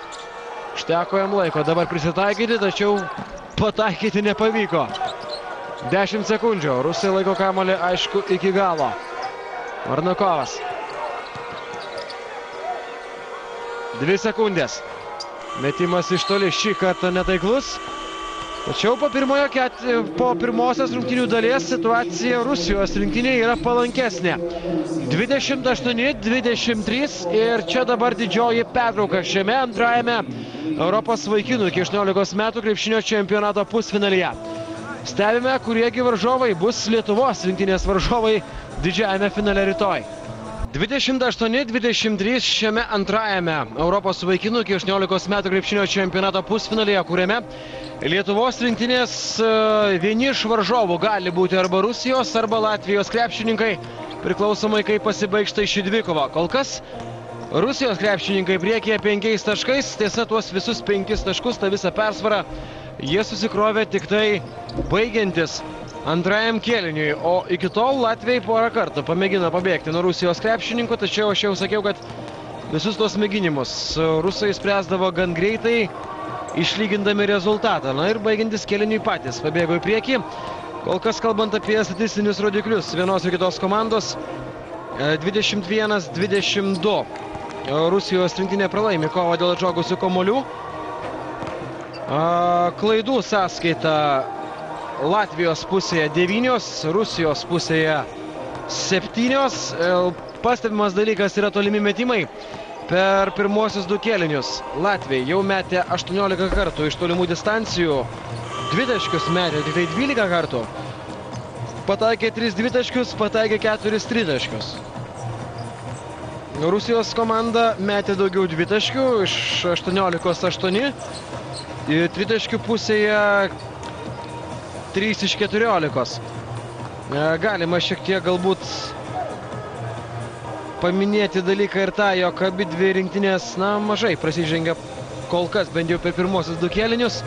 Užteko jam laiko dabar prisitaikyti, tačiau pataikyti nepavyko. 10 sekundžių. Rusai laiko kamuolį, aišku, iki galo. Varnakovas. 2 sekundės. Metimas iš toli šį kartą netaiklus. Tačiau po pirmosios rungtynių dalies situacija Rusijos rinktinėje yra palankesnė. 28-23 ir čia dabar didžioji pertrauka šiame antrajame Europos vaikinų iki 18 metų krepšinio čempionato pusfinalyje. Stebime, kuriegi varžovai bus Lietuvos rinktinės varžovai didžiajame finale rytoj. 28-23 šiame antrajame Europos vaikinų iki 18 metų krepšinio čempionato pusfinalyje, kuriame Lietuvos rinktinės vieni iš varžovų gali būti arba Rusijos, arba Latvijos krepšininkai, priklausomai kaip pasibaigs tai ši dvikova. Kol kas Rusijos krepšininkai priekyje 5 taškais, tiesa tuos visus 5 taškus, tą visą persvarą, jie susikrovė tik tai baigiantis antrajam kėliniui, o iki tol Latvijai porą kartų pamėgino pabėgti nuo Rusijos krepšininkų, tačiau aš jau sakiau, kad visus tos mėginimus rusai spręsdavo gan greitai, išlygindami rezultatą. Na ir baigiantis kėliniui patys pabėgo į priekį. Kol kas kalbant apie statistinius rodiklius vienos ir kitos komandos, 21-22. Rusijos rinktinė pralaimi kovą dėl atšokusių kamuolių. Klaidų sąskaita Latvijos pusėje 9, Rusijos pusėje 7. Pastebimas dalykas yra tolimi metimai. Per pirmosius 2 kėlinius Latvijai jau metė 18 kartų iš tolimų distancijų. Dvitaškius metė tik tai 12 kartų. Pataikė 3 dvitaškius, pataikė 4 tritaškius. Rusijos komanda metė daugiau dvitaškių, iš 18-8. Tritaškių pusėje 3 iš 14. Galima šiek tiek galbūt paminėti dalyką ir tą, jog abi dvi rinktinės, mažai prasižengia kol kas, bent jau per pirmosius 2 kėlinius.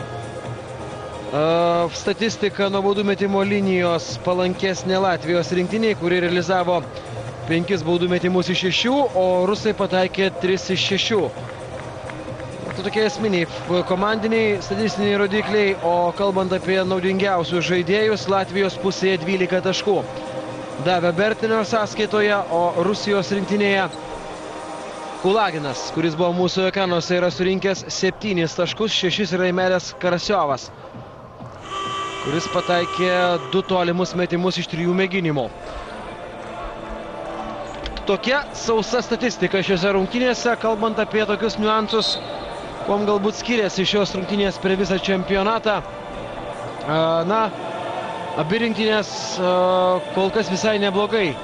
Statistika nuo baudų metimo linijos palankesnė Latvijos rinktiniai, kuri realizavo 5 baudų metimus iš 6, o rusai pataikė 3 iš 6. Tai tokie esminiai komandiniai statistiniai rodikliai, o kalbant apie naudingiausius žaidėjus, Latvijos pusėje 12 taškų davė Bertinio sąskaitoje, o Rusijos rinktinėje Kulaginas, kuris buvo mūsų ekranuose, yra surinkęs 7 taškus, 6 yra įmetęs Karasiovas, kuris pataikė 2 tolimus metimus iš 3 mėginimų. Tokia sausa statistika šiose rungtynėse, kalbant apie tokius niuansus, kuom galbūt skiriasi šios rungtynės per visą čempionatą. Abi rinktinės kol kas visai neblogai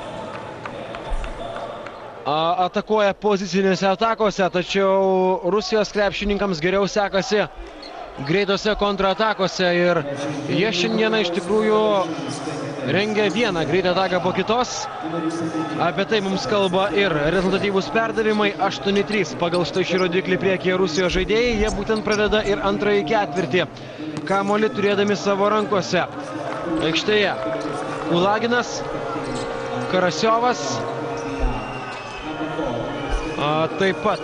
atakuoja pozicinėse atakose, tačiau Rusijos krepšininkams geriau sekasi greitose kontratakose ir jie šiandieną iš tikrųjų rengia vieną greitą ataką po kitos. Apie tai mums kalba ir rezultatyvūs perdavimai, 8-3 pagal štai šį rodiklį priekyje Rusijos žaidėjai. Jie būtent pradeda ir antrąjį ketvirtį, kamuolį turėdami savo rankose. Aikštėje Kulaginas, Karasiovas, taip pat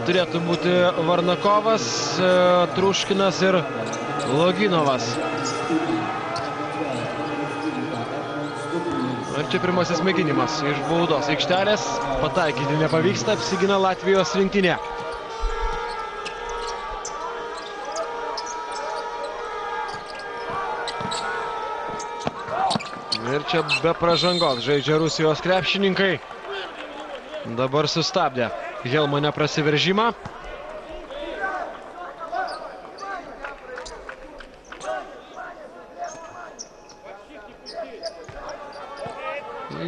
turėtų būti Varnakovas, Truškinas ir Loginovas. Ir čia pirmasis mėginimas iš baudos aikštelės, pataikyti nepavyksta, apsigina Latvijos rinktinė. Ir čia be pražangos žaidžia Rusijos krepšininkai. Dabar sustabdė Helmane prasiveržimą.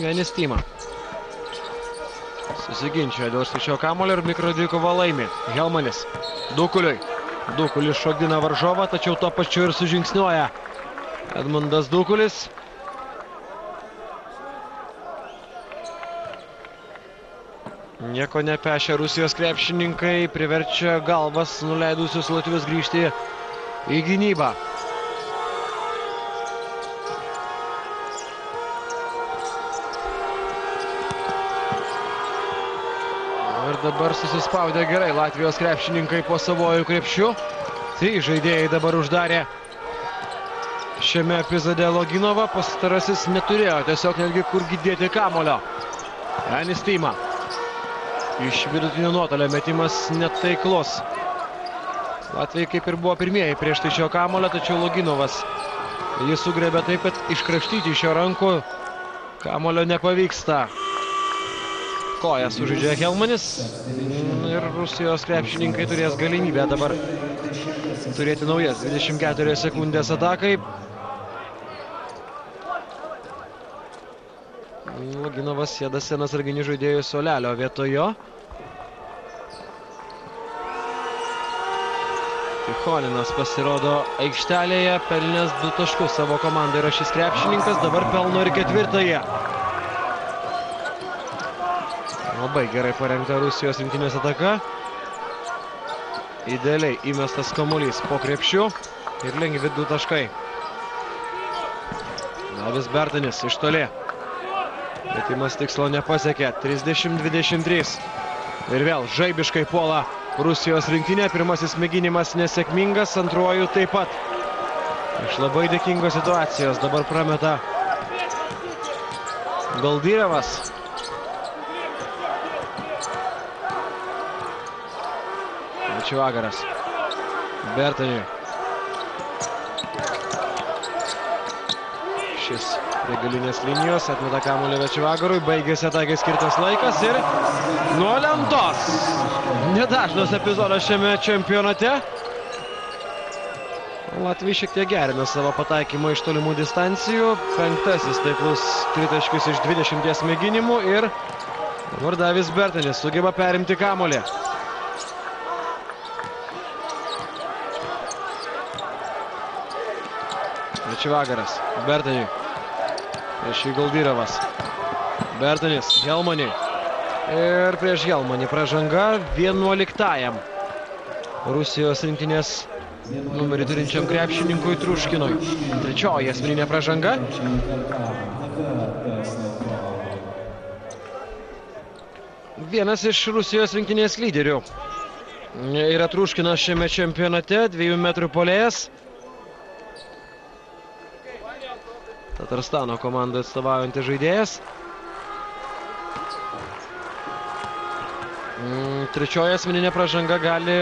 Janis Tima susiginčia dėl štai kamuolio ir mikrodvikovą laimi Helmanis Dukuliui. Dukulis šokdina varžovą, tačiau tuo pačiu ir sužingsniuoja Edmundas Dukulis. Nieko nepešia Rusijos krepšininkai, priverčia galvas nuleidusius latvius grįžti į gynybą. Ir dabar susispaudė gerai Latvijos krepšininkai po savojų krepšių. 3 žaidėjai dabar uždarė šiame epizode Loginovą. Pastarasis neturėjo tiesiog netgi kur dėti kamulio. Janis Tima. Iš vidutinio nuotolio metimas netaiklus. Latvijai kaip ir buvo pirmieji prieš tai šio kamuolio, tačiau Loginovas jis sugrebė taip, kad iškrapštyti iš jo rankų kamuolio nepavyksta. Koją sužaidžia Helmanis ir Rusijos krepšininkai turės galimybę dabar turėti naujas 24 sekundės atakai. Loginovas sėdasi atsarginių žaidėjų suolelio vietojo. Tichoninas pasirodo aikštelėje, pelnęs 2 taškus savo komandai yra šis krepšininkas, dabar pelno ir 4-ąją. Labai gerai parengta Rusijos rinktinės ataka. Idealiai įmestas kamuolys po krepšiu ir lengvi 2 taškai. Davis Bertanis iš toli. Metimas tikslo nepasiekė, 30-23. Ir vėl žaibiškai puola Rusijos rinktinė, pirmasis mėginimas nesėkmingas, antruoju taip pat. Iš labai dėkingos situacijos dabar prameta Goldyrevas. Večivagaras. Bertaniui. Šis prie galinės linijos atmeta kamuolį Večivagarui, baigėsi atakai skirtas laikas ir nuo lentos. Nedažnas epizodas šiame čempionate. Latvijai šiek tiek gerina savo pataikymą iš tolimų distancijų. 5. taiklus tritaškis iš 20 mėginimų ir dabar Davis Bertanis sugeba perimti kamuolį. Večivagaras. Bertaniui. Prieš jį Goldyrevas. Bertanis. Helmaniui. Ir prieš Helmanį pražanga 11-ajam Rusijos rinktinės numerį turinčiam krepšininkui Truškinui. 3-oji asmeninė pražanga. Vienas iš Rusijos rinktinės lyderių yra Truškinas šiame čempionate, 2 metrų puolėjas. Tatarstano komandai atstovaujantis žaidėjas. 3-oji asmeninė pražanga gali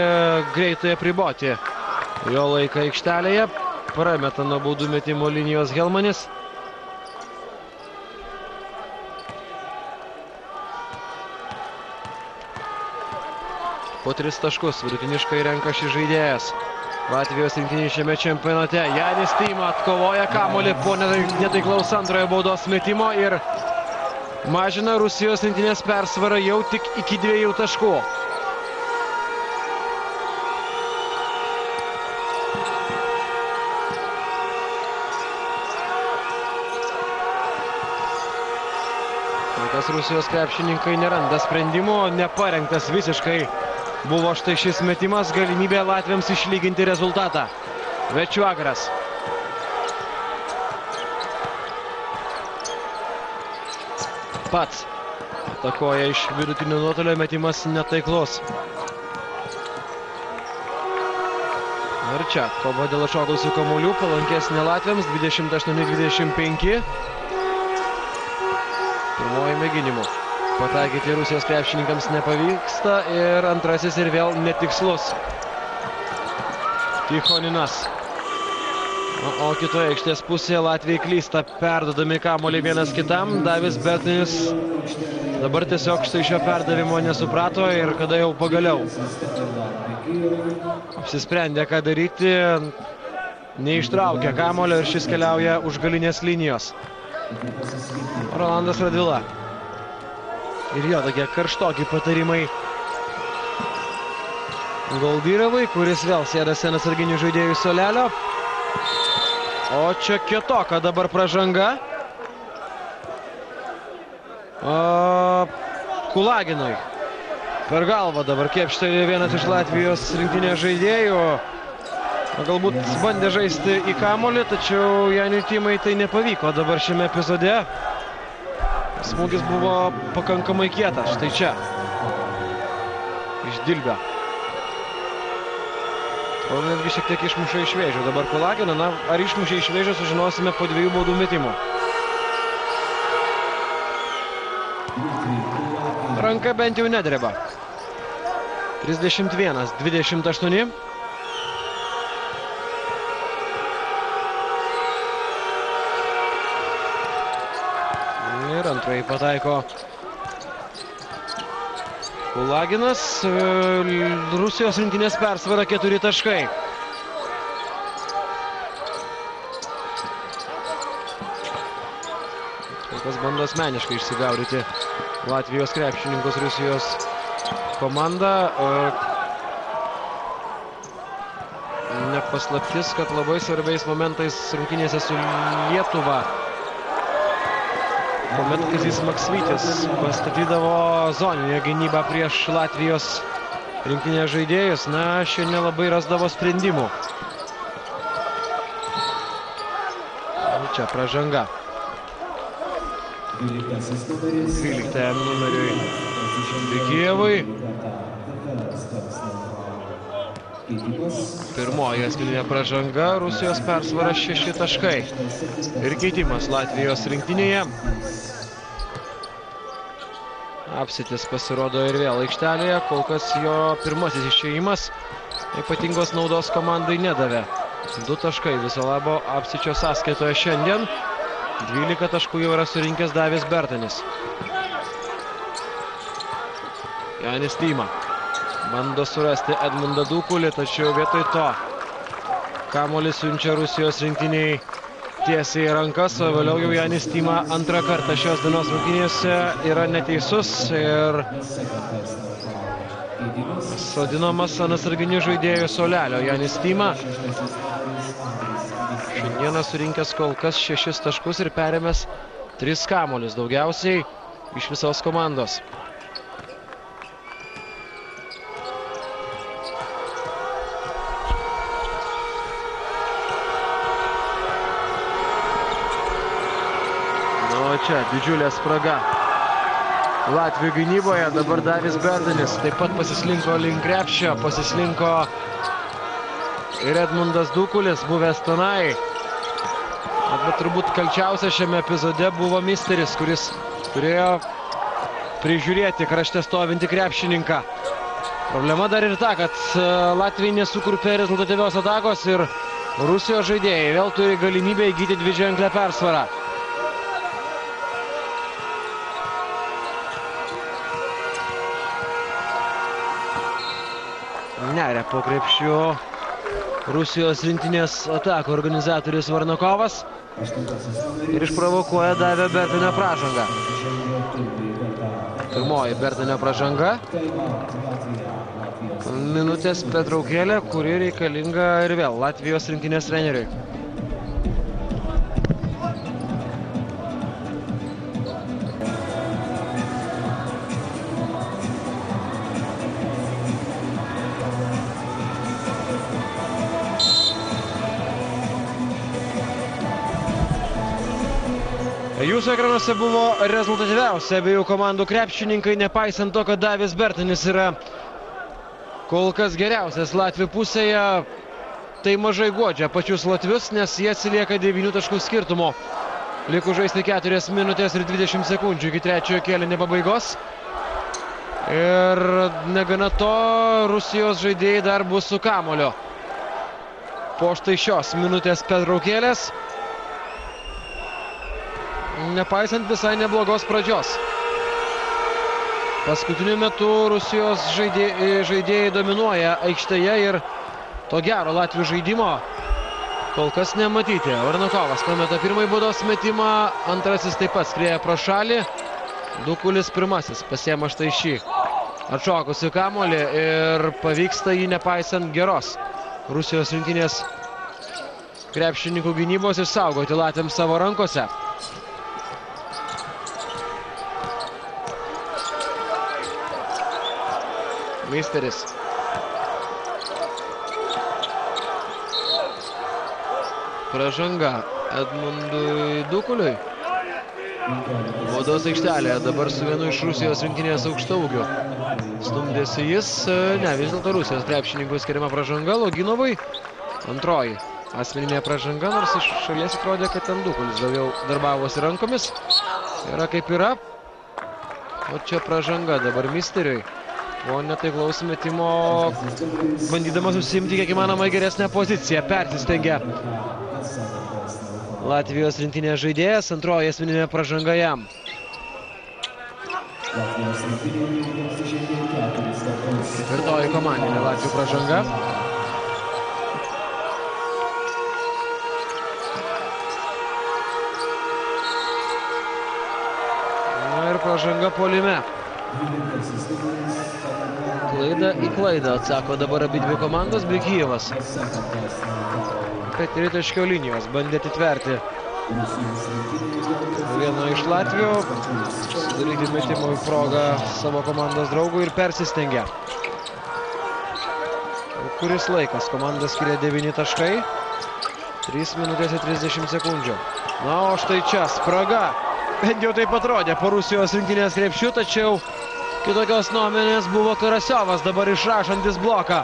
greitai apriboti jo laiką aikštelėje. Prameta nuo baudų metimo linijos Helmanis. Po 3 taškus vidutiniškai renka šis žaidėjas. Latvijos rinktinė šiame čempionate. Janis Tyma atkovoja kamuolį po netaiklaus antrojo baudos metimo ir mažina Rusijos rinktinės persvarą jau tik iki 2 taškų. Rusijos krepšininkai neranda sprendimo, neparengtas visiškai buvo štai šis metimas, galimybė latviams išlyginti rezultatą. Večivagaras. Pats atakuoja iš vidutinio nuotolio, metimas netaiklus. Ir čia kova dėl atšokusių kamuolių, palankesnė latviams, 28-25. Pirmoji mėginimu. Pataikyti Rusijos krepšininkams nepavyksta ir antrasis ir vėl netikslus. Tichoninas. O kitoje aikštės pusėje Latvijai klysta, perdodami kamuolį vienas kitam. Davis Bertanis dabar tiesiog štai šio perdavimo nesuprato ir kada jau pagaliau apsisprendė, ką daryti, neištraukė kamuolio ir šis keliauja už galinės linijos. Rolandas Radvila. Ir jo tokie karštoki patarimai Goldyrevui, kuris vėl sėdasi ant atsarginių žaidėjų suolelio. O čia kietoka dabar pražanga. Kulaginui. Per galvą dabar kėpštelėjo vienas iš Latvijos rinktinės žaidėjų. Galbūt bandė žaisti į kamuolį, tačiau Janiui Tymai tai nepavyko dabar šiame epizode. Smūgis buvo pakankamai kietas, štai čia. Iš Dilbio. O netgi šiek tiek išmuša iš vėžio. Dabar Kulaginą, na, ar išmušė iš vėžio, sužinosime po 2 baudų metimų. Ranka bent jau nedreba. 31-28. Antrąjį pataiko Kulaginas. Rusijos rinktinės persvara 4 taškai. Kas bando asmeniškai išsigaudyti Latvijos krepšininkus Rusijos komanda. Nepaslaptis, kad labai svarbiais momentais rungtynėse su Lietuva, kuomet Kazys Maksvytis pastatydavo zoninę gynybą prieš Latvijos rinktinės žaidėjus, šiandien nelabai rasdavo sprendimų. Čia pražanga. 12 numeriui Bikijevui. Pirmoji asmeninė pražanga, Rusijos persvara 6 taškai. Ir keitimas Latvijos rinktinėje. Apsitis pasirodo ir vėl aikštelėje, kol kas jo pirmasis išėjimas ypatingos naudos komandai nedavė. 2 taškai viso labo Apsičio sąskaitoje šiandien. 12 taškų jau yra surinkęs Davis Bertanis. Janis Tyma bando surasti Edmundą Dukulį, tačiau vietoj to kamuolį siunčia Rusijos rinktiniai tiesiai į rankas, o vėliau jau Janis Tyma antrą kartą šios dienos rungtynėse yra neteisus ir sodinamas ant atsarginių žaidėjų suolelio. Janis Tyma šiandieną surinkęs kol kas 6 taškus ir perėmęs 3 kamuolius, daugiausiai iš visos komandos. O čia didžiulė spraga Latvių gynyboje. Dabar Davis Bertanis taip pat pasislinko link krepšio, pasislinko ir Edmundas Dukulis, buvęs tenai. Bet turbūt kalčiausia šiame epizode buvo Misteris, kuris turėjo prižiūrėti krašte stovintį krepšininką. Problema dar ir ta, kad Latvijai nesukurpė rezultatyvios atakos ir Rusijos žaidėjai vėl turi galimybę įgyti dviženklę persvarą. Neria po krepšiu Rusijos rinktinės atakų organizatorius Varnakovas ir išprovokuoja Davio Bertanio pražangą. Pirmoji Bertanio pražanga. Minutės pertraukėlė, kuri reikalinga ir vėl Latvijos rinktinės treneriui. Jūsų ekranuose buvo rezultatyviausia abiejų komandų krepšininkai, nepaisant to, kad Davis Bertanis yra kol kas geriausias Latvių pusėje. Tai mažai guodžia pačius latvius, nes jie atsilieka 9 taškų skirtumo. Likus žaisti 4 minutės ir 20 sekundžių iki trečiojo kėlinio pabaigos. Ir negana to, Rusijos žaidėjai dar bus su kamuolio. Po štai šios minutės pertraukėlės, nepaisant visai neblogos pradžios. Paskutiniu metu Rusijos žaidėjai dominuoja aikštėje ir to gero Latvių žaidimo kol kas nematyti. Varnakovas pameta pirmąjį baudos metimą, antrasis taip pat skrieja pro šalį. Dukulis pirmasis pasiema štai šį atšokusi kamuolį ir pavyksta jį nepaisant geros Rusijos rinktinės krepšininkų gynybos išsaugoti latviams savo rankose. Misteris. Pražanga Edmundui Dukuliui. Baudos aikštelėje dabar su vienu iš Rusijos rinktinės aukštaūgių. Stumdėsi jis, vis dėlto Rusijos krepšininkų skiriama pražanga Loginovui. Antroji asmeninė pražanga, nors iš šalies atrodė, kad ten Dukulis daugiau darbavosi rankomis. Yra kaip yra. O čia pražanga dabar Misteriui. Po netaiklaus metimo bandydamas užsiimti kiek įmanoma geresnę poziciją. Persistengia Latvijos rinktinės žaidėjas, antroji asmeninė pražanga jam. Ketvirtoji komandinė Latvių pražanga. Ir pražanga puolime. Klaida į klaidą atsako dabar abidvi komandos bei Kijevas. Prie tritaškio linijos bandė atitverti vieno iš Latvių, sudaryti metimo į progą savo komandos draugų ir persistengia. Kuris laikas? Komanda skiria 9 taškai, 3 minutės ir 30 sekundžių. Na, o štai čia spraga. Bent jau taip atrodė po Rusijos rinktinės krepšių, tačiau kitokios nuomenės buvo Karasiovas, dabar išrašantis bloką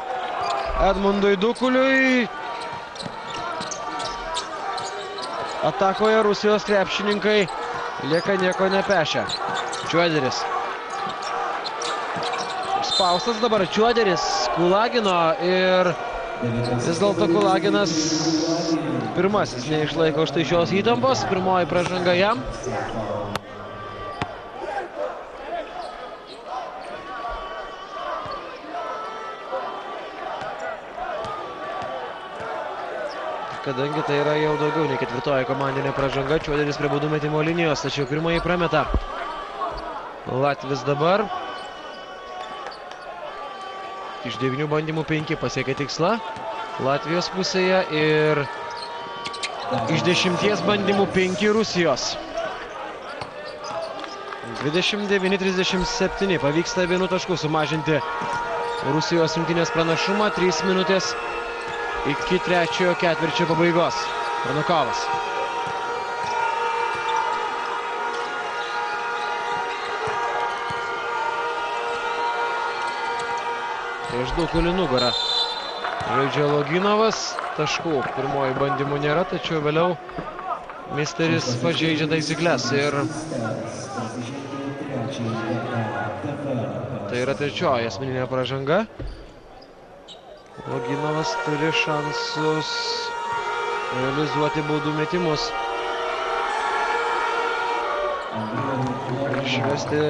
Edmundui Dukuliui. Atakoje Rusijos krepšininkai lieka nieko nepešę. Čiuoderis. Spaustas dabar Čiuoderis Kulagino ir vis dėlto Kulaginas pirmasis neišlaiko štai šios įtampos. Pirmoji pražanga jam. Kadangi tai yra jau daugiau nei ketvirtoji komandinė pražanga, Čiuoderis prie baudų metimo linijos, tačiau pirmąjį prameta Latvis dabar. Iš 9 bandymų 5 pasiekė tikslą Latvijos pusėje ir iš 10 bandymų 5 Rusijos. 29-37 pavyksta 1 tašku sumažinti Rusijos rinktinės pranašumą. 3 minutės iki trečiojo ketvirčio pabaigos. Varnakovas. Prieš Dukulį nugarą žaidžia Loginovas. Taškų pirmoji bandymų nėra, tačiau vėliau misteris pažeidžia taisyklės ir tai yra trečioji asmeninė pražanga. Loginovas turi šansus realizuoti baudų metimus. Išvesti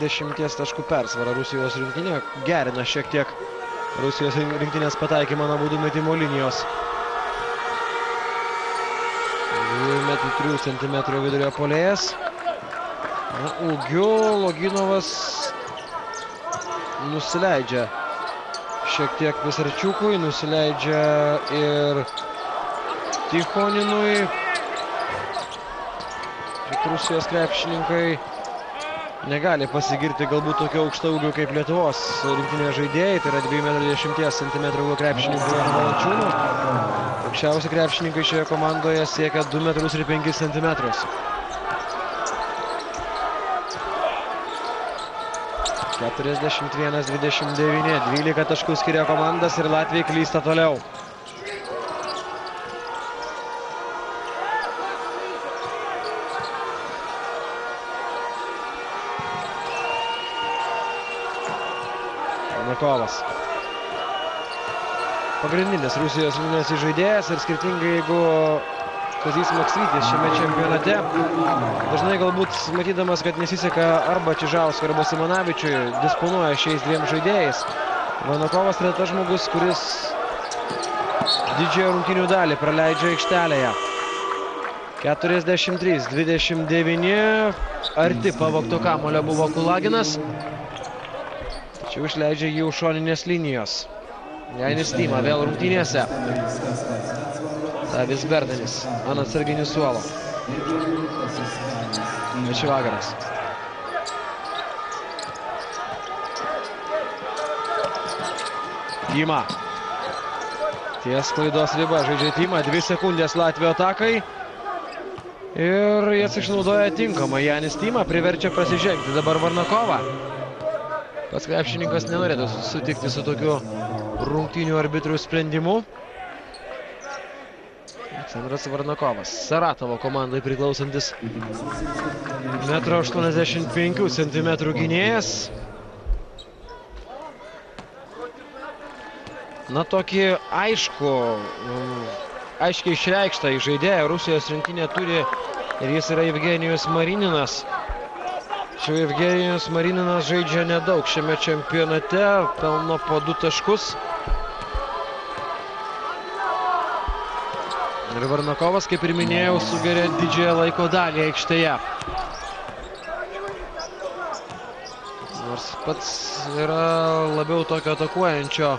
10 taškų persvarą Rusijos rinktinė. Gerina šiek tiek Rusijos rinktinės pataikymą nuo baudų metimo linijos. 2,3 cm vidurio puolėjas. Ūgiu Loginovas nusileidžia šiek tiek Pisarčiukui, nusileidžia ir Tichoninui. Rusijos krepšininkai negali pasigirti galbūt tokio aukšto ūgio kaip Lietuvos rinktinės žaidėjai, tai yra 2,10 cm krepšininkų Valančiūnų. Aukščiausi krepšininkai šioje komandoje siekia 2,5 cm. – 41-29, 12 taškų skiria komandas ir Latvijai klysta toliau. Varnakovas. Pagrindinis Rusijos rinktinės žaidėjas ir skirtingai jeigu Kazys Maksvytis šiame čempionate dažnai galbūt matydamas, kad nesiseka arba Čižauskui arba Simonavičiui, disponuoja šiais dviem žaidėjais. Varnakovas yra tas žmogus, kuris didžiąją rungtynių dalį praleidžia aikštelėje. 43-29, arti pavogto kamuolio buvo Kulaginas, tačiau išleidžia jį už šoninės linijos. Jainis Tima vėl rungtynėse. Tavis Berdanis ant atsarginių suolo. Večivagaras. Tima. Ties klaidos riba žaidžia Tima. 2 sekundės Latvijos atakai. Ir jas išnaudoja tinkamai. Jainis Tima priverčia prasižengti dabar Varnakovą. Pats krepšininkas nenorėtų sutikti su tokiu rungtynių arbitrų sprendimu. Aleksandras Varnakovas, Saratovo komandai priklausantis 1,85 cm gynėjas. Na, tokį aiškiai išreikštą žaidėją Rusijos rinktinė turi ir jis yra Evgenijus Marininas. Čia Evgenijus Marininas žaidžia nedaug šiame čempionate, pelno po 2 taškus. Ir Varnakovas, kaip ir minėjau, sugeria didžiąją laiko dalį aikštėje. Nors pats yra labiau tokio atakuojančio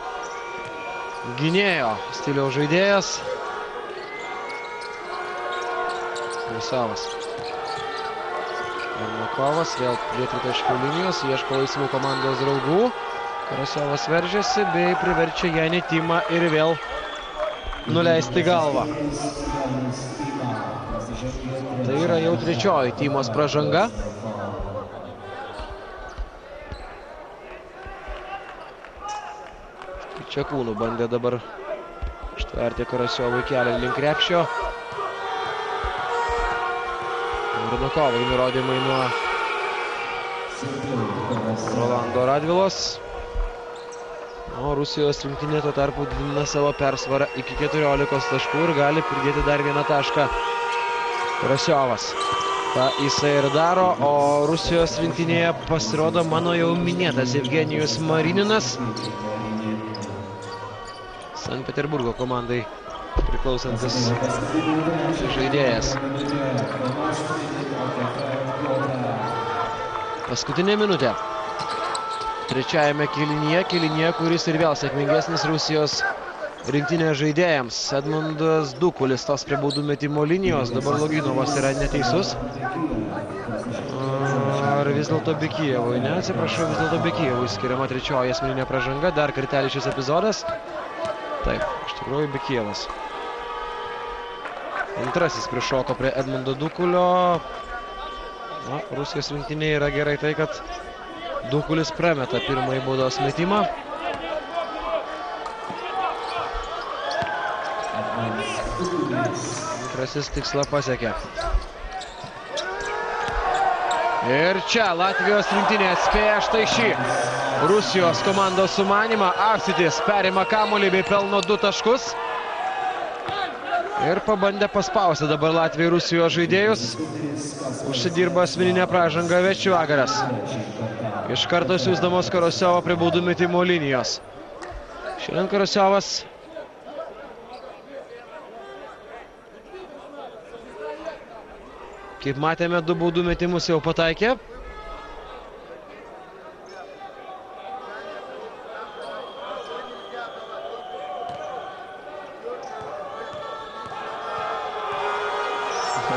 gynėjo stiliaus žaidėjas. Karasiovas. Varnakovas vėl prie tritaškių linijos, ieško laisvų komandos draugų. Karasiovas veržiasi bei priverčia Janį Timą ir vėl nuleisti galvą. Tai yra jau trečioji Timos pražanga. Čekūnų bandė dabar ištverti Karasiovui kelią link krepšio. Varnakovai nurodymai nuo Rolando Radvilos. O Rusijos rinktinė tuo tarpu didina savo persvarą iki 14 taškų ir gali pridėti dar vieną tašką. Karasiovas. Ta jisai ir daro, o Rusijos rinktinėje pasirodo mano jau minėtas Evgenijus Marininas. Sankt Peterburgo komandai priklausantis žaidėjas. Paskutinė minutė. Trečiajame kėlinyje, kuris ir vėl sėkmingesnis Rusijos rinktinės žaidėjams. Edmundas Dukulis stos prie baudų metimo linijos, dabar Loginovas yra neteisus. Ar vis dėlto Bekijevui? Ne, atsiprašau, vis dėlto Bekijevui skiriama trečioji asmeninė pražanga, dar kartelį šis epizodas. Taip, iš tikrųjų Bekijevas. Antrasis prišoko prie Edmundo Dukulio. Na, Rusijos rinktinėje yra gerai tai, kad Dukulis prameta pirmąjį baudos metimą. Antrasis tikslą pasiekė. Ir čia Latvijos rinktinė atspėja štai šį Rusijos komandos sumanimą. Arsitis perima kamuolį bei pelno 2 taškus. Ir pabandė paspausti dabar Latvijai Rusijos žaidėjus. Užsidirba asmeninę pražangą Večvagaras. Iš karto siųsdamos Karasiovą prie baudų metimo linijos. Šiandien Karasiovas kaip matėme, 2 baudų metimus jau pataikė.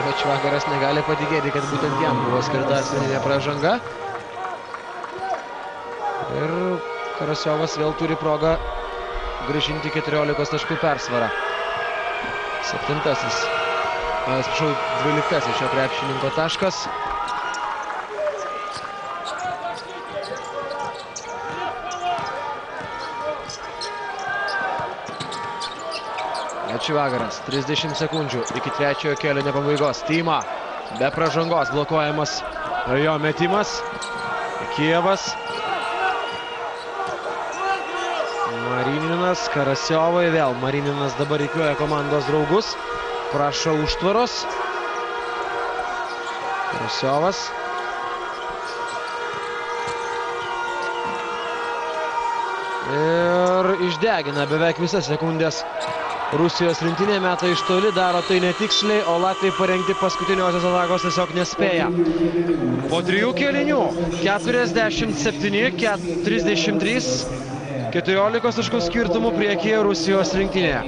Večvagaras negali patikėti, kad būtent jam buvo skirta asmeninė pražanga. Ir Karasiovas vėl turi progą grąžinti 14 taškų persvarą. 12 šio krepšininko taškas. Večvagaras, 30 sekundžių iki trečiojo kėlinio pabaigos. Tima be pražangos blokuojamas jo metimas. Kijevas. Marininas, Karasiovai vėl. Marininas dabar įkvėja komandos draugus. Prašo užtvaros. Karasiovas. Ir išdegina beveik visas sekundės. Rusijos rinktinė meta iš toli, daro tai netiksliai, o Latviai parengti paskutiniosios atakos tiesiog nespėja. Po 3 kėlinių 47-33, 14 taškų skirtumų priekyje Rusijos rinktinėje.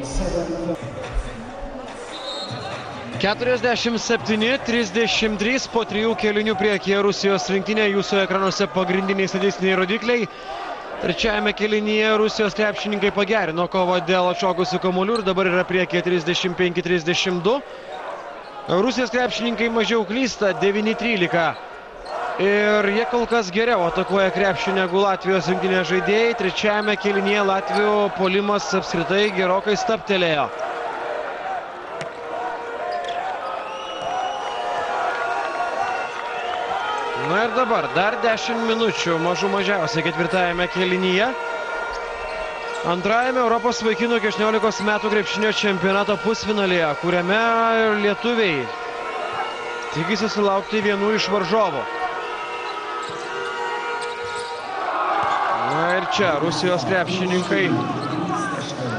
47-33 po 3 kėlinių priekyje Rusijos rinktinė. Jūsų ekranuose pagrindiniai statistiniai rodikliai. Trečiajame kėlinyje Rusijos krepšininkai pagerino kovą dėl atšokusių kamuolių ir dabar yra priekyje 35-32. Rusijos krepšininkai mažiau klysta 9-13. Ir jie kol kas geriau atakuoja krepšį negu Latvijos rinktinės žaidėjai. Trečiajame kėlinyje Latvijų puolimas apskritai gerokai stabtelėjo. Na ir dabar dar 10 minučių mažų mažiausiai ketvirtajame kėlinyje. Antrajame Europos vaikinų iki 18 metų krepšinio čempionato pusfinalyje, kuriame lietuviai tikisi sulaukti vienų iš varžovų. čia Rusijos krepšininkai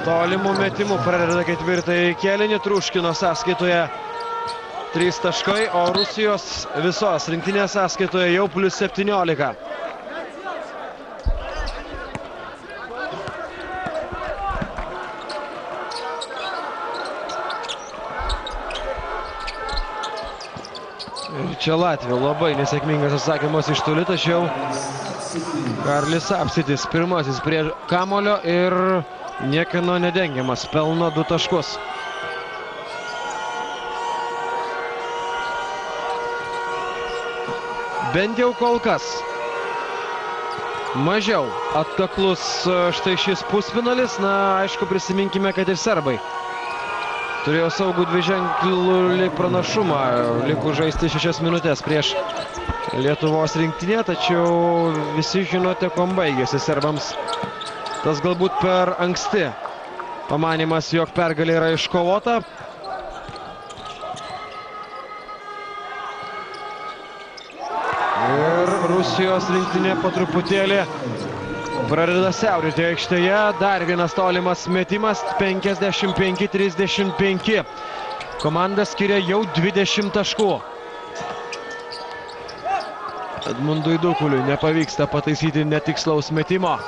tolimų metimų pradeda ketvirtąjį kėlinį. Truškino sąskaitoje 3 taškai, o Rusijos visos rinktinės sąskaitoje jau +17. Ir čia Latvių labai nesėkmingas atsakymas iš toli, tačiau Karlis Apsitis pirmasis prie kamulio ir niekieno nedengiamas, pelno 2 taškus. Bent jau kol kas mažiau atkaklus štai šis pusfinalis. Na, aišku, prisiminkime, kad ir serbai turėjo saugų dviženklį pranašumą, likus žaisti 6 minutės prieš Lietuvos rinktinę, tačiau visi žinote, kuom baigėsi serbams. Tas galbūt per anksti pamanimas, jog pergalė yra iškovota. Ir Rusijos rinktinė po truputėlį pradeda siaurėti aikštėje. Dar vienas tolimas metimas, 55-35. Komanda skiria jau 20 taškų. Edmundui Dukuliui nepavyksta pataisyti netikslaus metimo.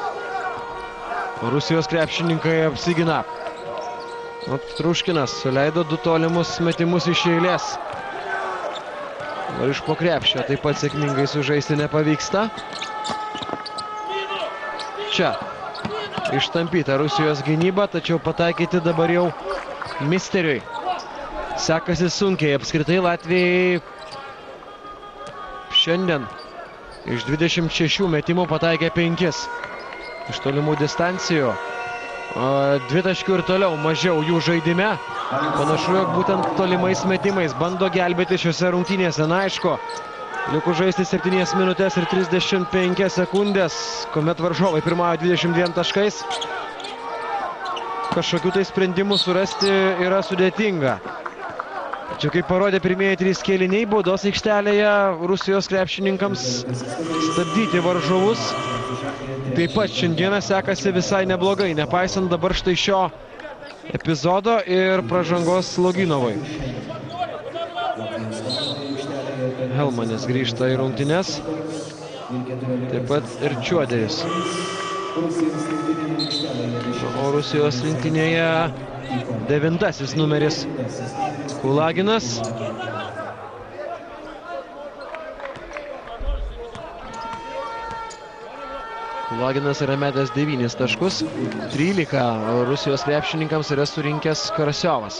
Rusijos krepšininkai apsigina. Truškinas suleido 2 tolimus metimus iš eilės. Ir iš po krepšio taip pat sėkmingai sužaisti nepavyksta. Čia ištampyta Rusijos gynyba, tačiau pataikyti dabar jau Misteriui sekasi sunkiai. Apskritai Latvijai šiandien iš 26 metimų pataikė 5 iš tolimų distancijų. 2 taškų ir toliau mažiau jų žaidime. Panašu, jog būtent tolimais metimais bando gelbėti šiose rungtynėse. Na, aišku, likus žaisti 7 minutės ir 35 sekundės, kuomet varžovai pirmauja 22 taškais. Kažkokių tai sprendimų surasti yra sudėtinga. Čia kaip parodė pirmieji 3 kėliniai, baudos aikštelėje Rusijos krepšininkams stabdyti varžovus. Taip pat šiandieną sekasi visai neblogai, nepaisant dabar štai šio epizodo ir pražangos Loginovui. Helmanis grįžta į rungtynes, taip pat ir Čiuoderis. O Rusijos rinktinėje 9 numeris Kulaginas. Kulaginas yra metęs 9 taškus, 13 Rusijos krepšininkams yra surinkęs Karasiovas.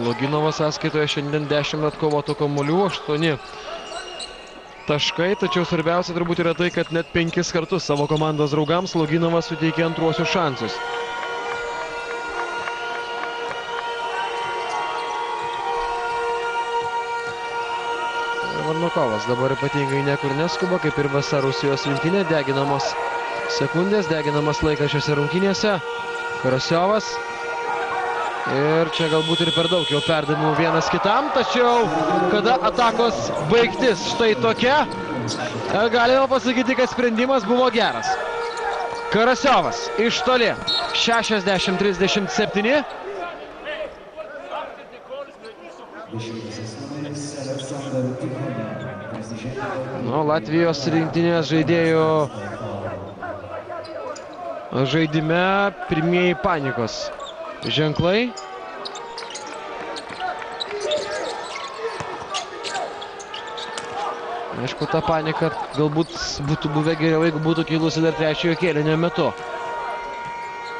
Loginovo sąskaitoje šiandien 10 atkovotų kamuolių, 8 taškai, tačiau svarbiausia turbūt yra tai, kad net 5 kartus savo komandos draugams Loginovas suteikė antruosius šansus. Varnokovas dabar ypatingai niekur neskuba, kaip ir visa Rusijos rinktinė, deginamos sekundės, deginamas laikas šiose rungtynėse. Karasiovas. Ir čia galbūt ir per daug jau perdavimų vienas kitam, tačiau kada atakos baigtis štai tokia, galima pasakyti, kad sprendimas buvo geras. Karasiovas iš toli, 60-37. Latvijos rinktinės žaidėjų žaidime pirmieji panikos ženklai. Aišku, ta panika galbūt būtų buvę geriau, jeigu būtų kilusi dar 3 kėlinio metu.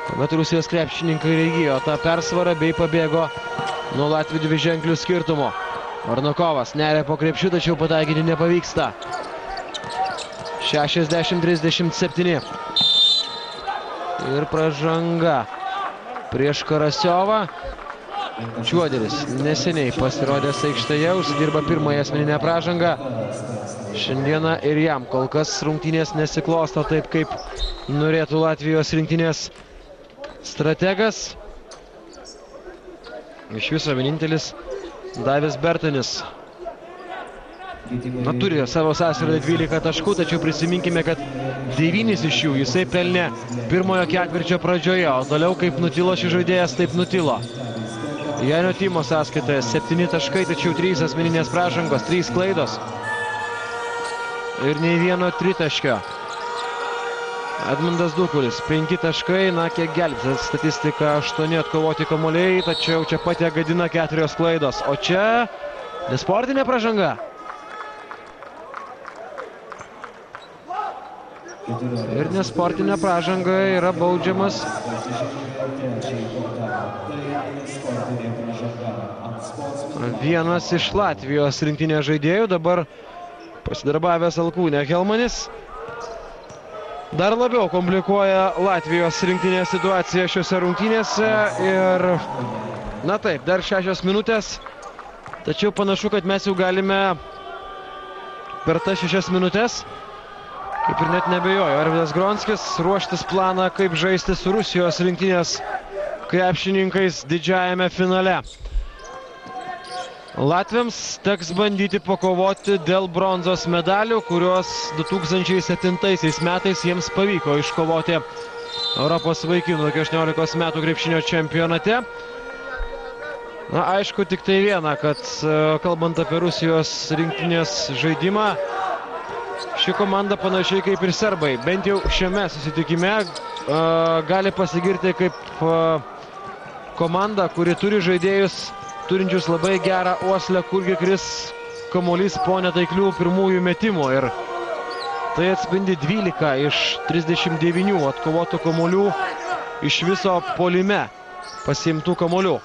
Kuomet Rusijos krepšininkai įgijo tą persvarą bei pabėgo nuo Latvių 2 ženklių skirtumo. Varnokovas neria po krepšiu, tačiau pataikyti nepavyksta. 60-37. Ir pražanga prieš Karasiovą. Čiuoderis neseniai pasirodęs aikštėje, užsidirba pirmąją asmeninę pražangą. Šiandieną ir jam kol kas rungtynės nesiklosto taip, kaip norėtų Latvijos rinktinės strategas. Iš viso vienintelis Davis Bertanis turi savo sąskaitoje 12 taškų, tačiau prisiminkime, kad 9 iš jų jisai pelnė pirmojo ketvirčio pradžioje, o toliau kaip nutilo šis žaidėjas, taip nutilo. Janio Timo sąskaitoje 7 taškai, tačiau 3 asmeninės pražangos, 3 klaidos ir nei vieno tritaškio. Edmundas Dukulis, 5 taškai, kiek gelbės statistika, 8 atkovoti kamuoliai, tačiau čia pat ją gadina 4 klaidos, o čia nesportinė pražanga. Ir nesportinė pražanga yra baudžiamas vienas iš Latvijos rinktinės žaidėjų, dabar pasidarbavęs alkūnę Helmanis. Dar labiau komplikuoja Latvijos rinktinės situaciją šiuose rungtynėse ir, taip, dar 6 minutės, tačiau panašu, kad mes jau galime per tas 6 minutės, kaip ir net nebejoju, Arvydas Gronskis ruoštis planą, kaip žaisti su Rusijos rinktinės krepšininkais didžiajame finale. Latviams teks bandyti pakovoti dėl bronzos medalių, kuriuos 2007 metais jiems pavyko iškovoti Europos vaikinų iki 18 metų krepšinio čempionate. Aišku, tik tai viena, kad kalbant apie Rusijos rinktinės žaidimą, ši komanda panašiai kaip ir serbai, bent jau šiame susitikime, gali pasigirti kaip komanda, kuri turi žaidėjus turinčius labai gerą uoslę, kurgi kris kamuolys po netaiklių pirmųjų metimų. Ir tai atspindi 12 iš 39 atkovotų kamuolių iš viso puolime pasiimtų kamuolių.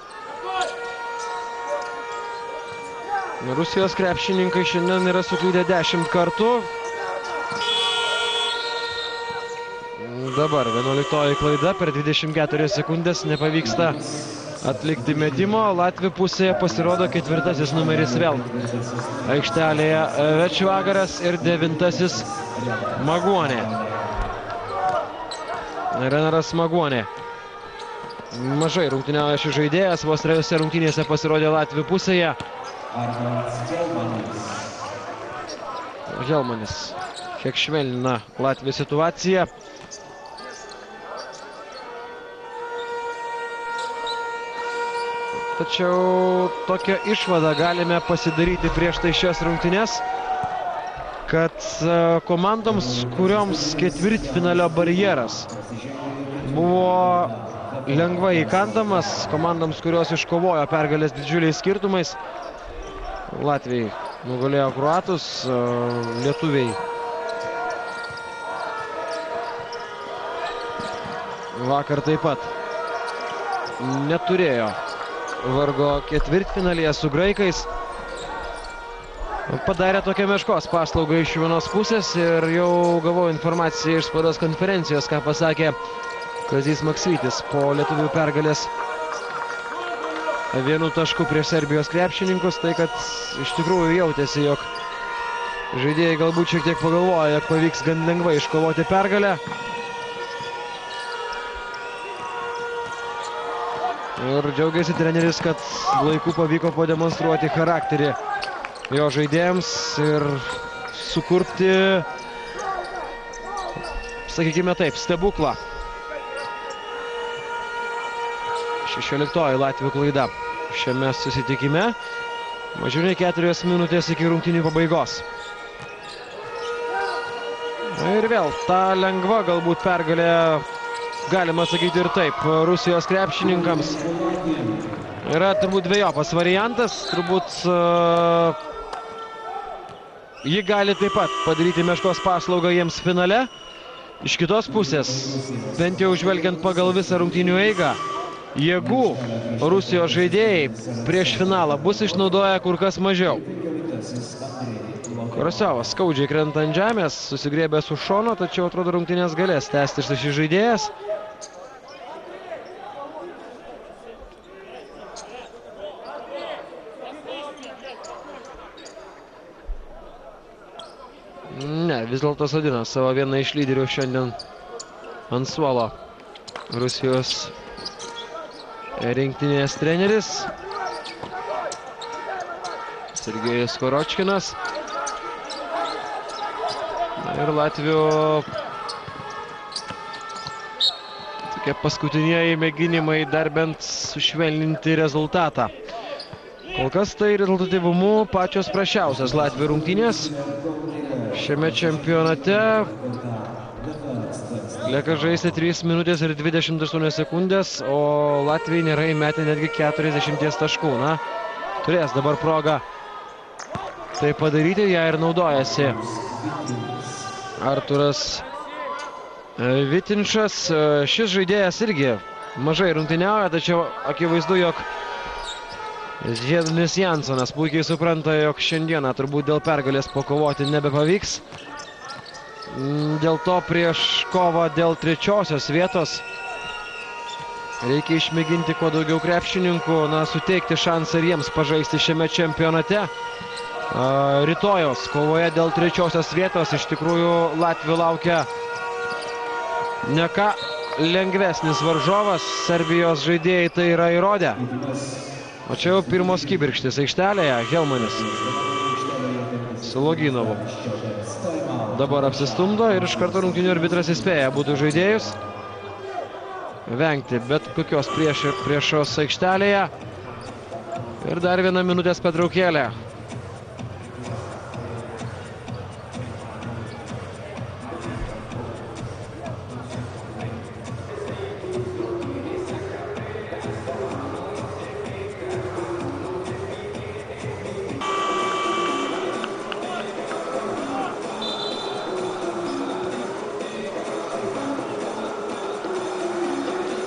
Rusijos krepšininkai šiandien yra suklydę 10 kartų. Dabar 11 klaida, per 24 sekundės nepavyksta atlikti metimo. Latvių pusėje pasirodo 4 numeris vėl aikštelėje Večvagaras ir 9 Maguonė. Renaras Maguonė. Mažai rungtyniauja šis žaidėjas, vos 3 rungtynėse pasirodė Latvių pusėje. Helmanis kiek švelnina Latvijos situaciją. Tačiau tokią išvadą galime pasidaryti prieš tai šias rungtynes, kad komandoms, kurioms ketvirtfinalio barjeras buvo lengvai įkandamas, komandoms, kurios iškovojo pergalės didžiuliais skirtumais, Latvijai nugalėjo kroatus, lietuviai vakar taip pat neturėjo vargo ketvirtfinalyje su graikais. Padarė tokią meškos paslaugą iš vienos pusės ir jau gavau informaciją iš spaudos konferencijos, ką pasakė Kazys Maksvytis po lietuvių pergalės 1 tašku prieš Serbijos krepšininkus, tai kad iš tikrųjų jautėsi, jog žaidėjai galbūt šiek tiek pagalvoja, jog pavyks gan lengvai iškovoti pergalę. Ir džiaugiasi treneris, kad laiku pavyko pademonstruoti charakterį jo žaidėjams ir sukurti, sakykime taip, stebuklą. 16 Latvių klaida šiame susitikime. Mažiau nei 4 minutės iki rungtynių pabaigos. Ir vėl ta lengva galbūt pergalė, galima sakyti ir taip, Rusijos krepšininkams yra turbūt dvejopas variantas. Turbūt ji gali taip pat padaryti meškos paslaugą jiems finale. Iš kitos pusės, bent jau žvelgiant pagal visą rungtynių eigą, jėgų Rusijos žaidėjai prieš finalą bus išnaudoję kur kas mažiau. Korosiovas skaudžiai krenta ant žemės, susigriebęs už šono, tačiau atrodo rungtynės galės tęsti šis žaidėjas. Ne, vis dėlto sodina savo vieną iš lyderių šiandien ant suolo Rusijos rinktinės treneris Sergejus Koročkinas. Ir Latvių tokie paskutinieji mėginimai dar bent sušvelninti rezultatą. Kol kas tai rezultatyvumu pačios prasčiausias Latvių rungtynės šiame čempionate. Lieka žaisti 3 minutės ir 28 sekundės, o Latvijai nėra įmetę netgi 40 taškų. Na, turės dabar progą tai padaryti, ją ir naudojasi Arturas Vitinčas. Šis žaidėjas irgi mažai rungtyniauja, tačiau akivaizdu, jog Žiedanis Jansonas puikiai supranta, jog šiandieną turbūt dėl pergalės pakovoti nebepavyks. Dėl to prieš kovą dėl 3-osios vietos reikia išmėginti kuo daugiau krepšininkų, suteikti šansą ir jiems pažaisti šiame čempionate. Rytojaus kovoje dėl 3-osios vietos iš tikrųjų Latvių laukia ne ką lengvesnis varžovas. Serbijos žaidėjai tai yra įrodę. O čia jau pirmos kibirkštis aikštelėje, Helmanis su Loginovu. Dabar apsistumdo ir iš karto rungtynių arbitras įspėja būtų žaidėjus vengti bet kokios priešos aikštelėje. Ir dar 1 minutės pertraukėlė.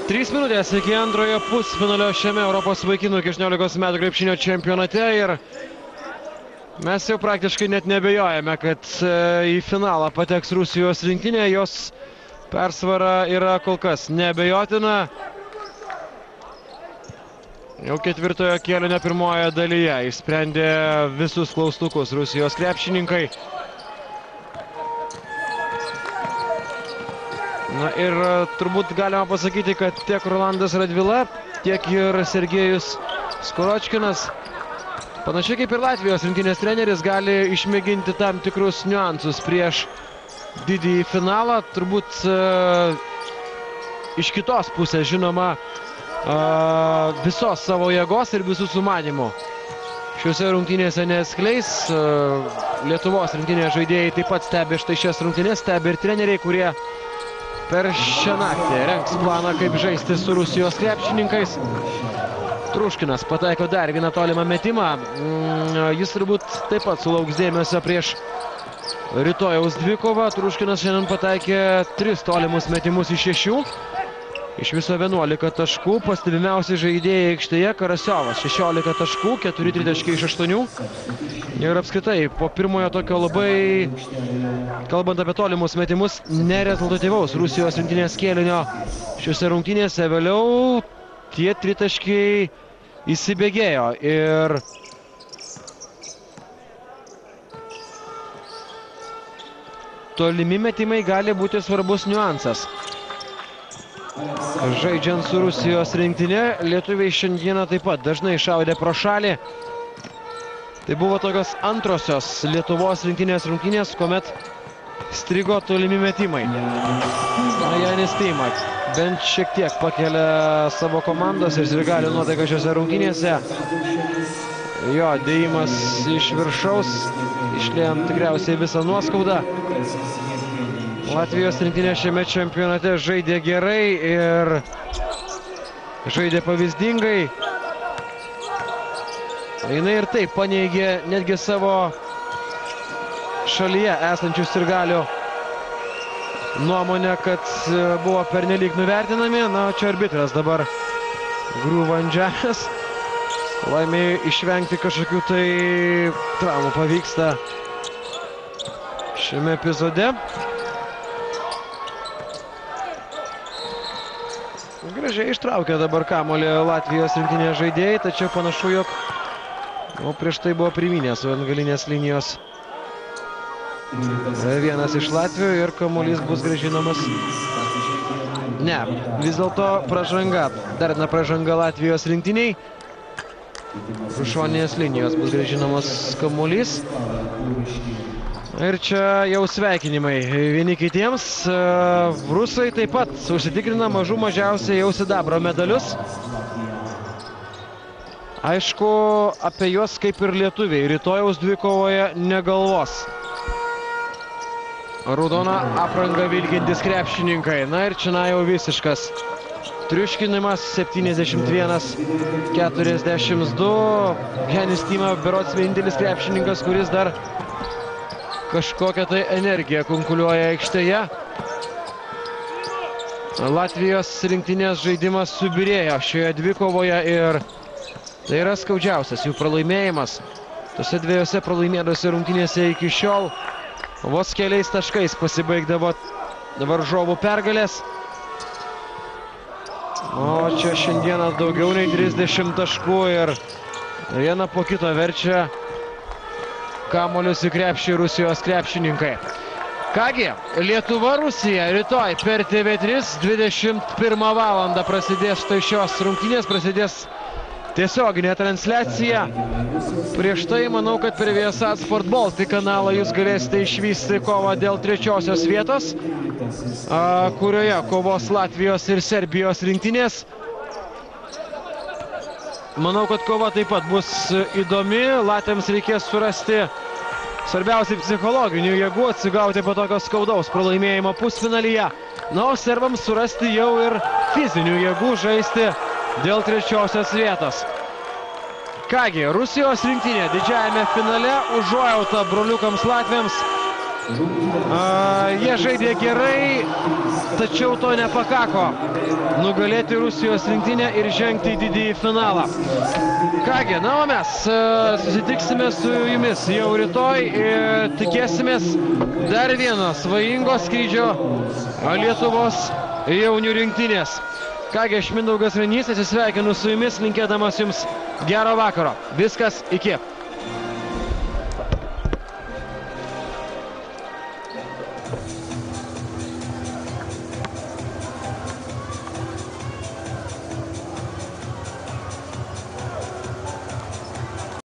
Trys minutės iki antrojo pusfinalio šiame Europos vaikinų iki 18 metų krepšinio čempionate ir mes jau praktiškai net nebejojame, kad į finalą pateks Rusijos rinktinė. Jos persvara yra kol kas neabejotina. Jau ketvirtojo kėlinio pirmojoje dalyje išsprendė visus klaustukus Rusijos krepšininkai. Na ir turbūt galima pasakyti, kad tiek Rolandas Radvila, tiek ir Sergejus Skoročkinas, panašiai kaip ir Latvijos rinktinės treneris, gali išmėginti tam tikrus niuansus prieš didįjį finalą. Turbūt iš kitos pusės, žinoma, visos savo jėgos ir visų sumanimų šiuose rungtynėse neskleis. Lietuvos rinktinės žaidėjai taip pat stebi štai šias rungtynės, stebi ir treneriai, kurie per šią naktį rengs planą, kaip žaisti su Rusijos krepšininkais. Truškinas pataiko dar vieną tolimą metimą. Jis turbūt taip pat sulauks dėmesio prieš rytojaus dvikovą. Truškinas šiandien pataikė 3 tolimus metimus iš 6. Iš viso 11 taškų. Pastebimiausi žaidėjai aikštėje: Karasiovas 16 taškų, 4 tritaškiai iš 8. Ir apskritai, po pirmojo tokio labai, kalbant apie tolimus metimus, nerezultatyvaus Rusijos rinktinės kėlinio šiuose rungtynėse, vėliau tie tritaškiai įsibėgėjo. Ir tolimi metimai gali būti svarbus niuansas. Žaidžiant su Rusijos rinktinė, lietuviai šiandieną taip pat dažnai šaudė pro šalį. Tai buvo tokios antrosios Lietuvos rinktinės rungtynės, kuomet strigo tolimi metimai. Janis Tyma bent šiek tiek pakelia savo komandos ir sirgalių nuotaiką šiose rungtynėse. Jo dėjimas iš viršaus, išliejant tikriausiai visą nuoskaudą. Latvijos rinktinė šiame čempionate žaidė gerai ir žaidė pavyzdingai. Jinai ir taip paneigė netgi savo šalyje esančių sirgalių nuomonę, kad buvo pernelyg nuvertinami. Na, čia arbitras dabar griūva ant žemės. Laimei išvengti kažkokių tai traumų pavyksta šiame epizode. Gražiai ištraukė dabar kamuolį Latvijos rinktinės žaidėjai, tačiau panašu, jog prieš tai buvo primynęs su atgalinės linijos vienas iš Latvių ir kamuolys bus grąžinamas. Ne, vis dėlto pražanga, dar viena pražanga Latvijos rinktiniai. Už šoninės linijos bus grąžinamas kamuolys. Ir čia jau sveikinimai vieni kitiems. Rusai taip pat užsitikrina mažiausiai jau sidabro medalius. Aišku, apie juos kaip ir lietuviai rytojaus dvikovoje negalvos. Raudoną aprangą vilkintys krepšininkai. Na ir čia jau visiškas triuškinimas. 71-42. Henis Tima berods vienintelis krepšininkas, kuris dar kažkokią tai energiją kunkuliuoja aikštėje. Latvijos rinktinės žaidimas subyrėjo šioje dvikovoje ir tai yra skaudžiausias jų pralaimėjimas. Tose dviejose pralaimėtose rungtynėse iki šiol vos keliais taškais pasibaigdavo varžovų pergalės. O čia šiandieną daugiau nei 30 taškų ir vieną po kito verčia kamuolius į krepšį Rusijos krepšininkai. Kągi, Lietuva-Rusija rytoj per TV3 21 valandą prasidės štai šios rungtynės, prasidės tiesioginė transliacija. Prieš tai manau, kad per Viasat Sport Baltic kanalą jūs galėsite išvysti kovą dėl trečiosios vietos, kurioje kovos Latvijos ir Serbijos rinktinės. Manau, kad kova taip pat bus įdomi. Latviams reikės surasti svarbiausiai psichologinių jėgų, atsigauti po tokio skaudaus pralaimėjimo pusfinalyje. Na, o serbams surasti jau ir fizinių jėgų žaisti dėl trečiosios vietos. Kągi, Rusijos rinktinė didžiajame finale, užuojauta broliukams latviams. Jie žaidė gerai, tačiau to nepakako nugalėti Rusijos rinktinę ir žengti į didįjį finalą. Kągi, na o mes susitiksime su jumis jau rytoj ir tikėsimės dar vieno svajingo skrydžio Lietuvos jaunių rinktinės. Kągi, aš Mindaugas Rainys, atsisveikinu su jumis, linkėdamas jums gero vakaro. Viskas, iki.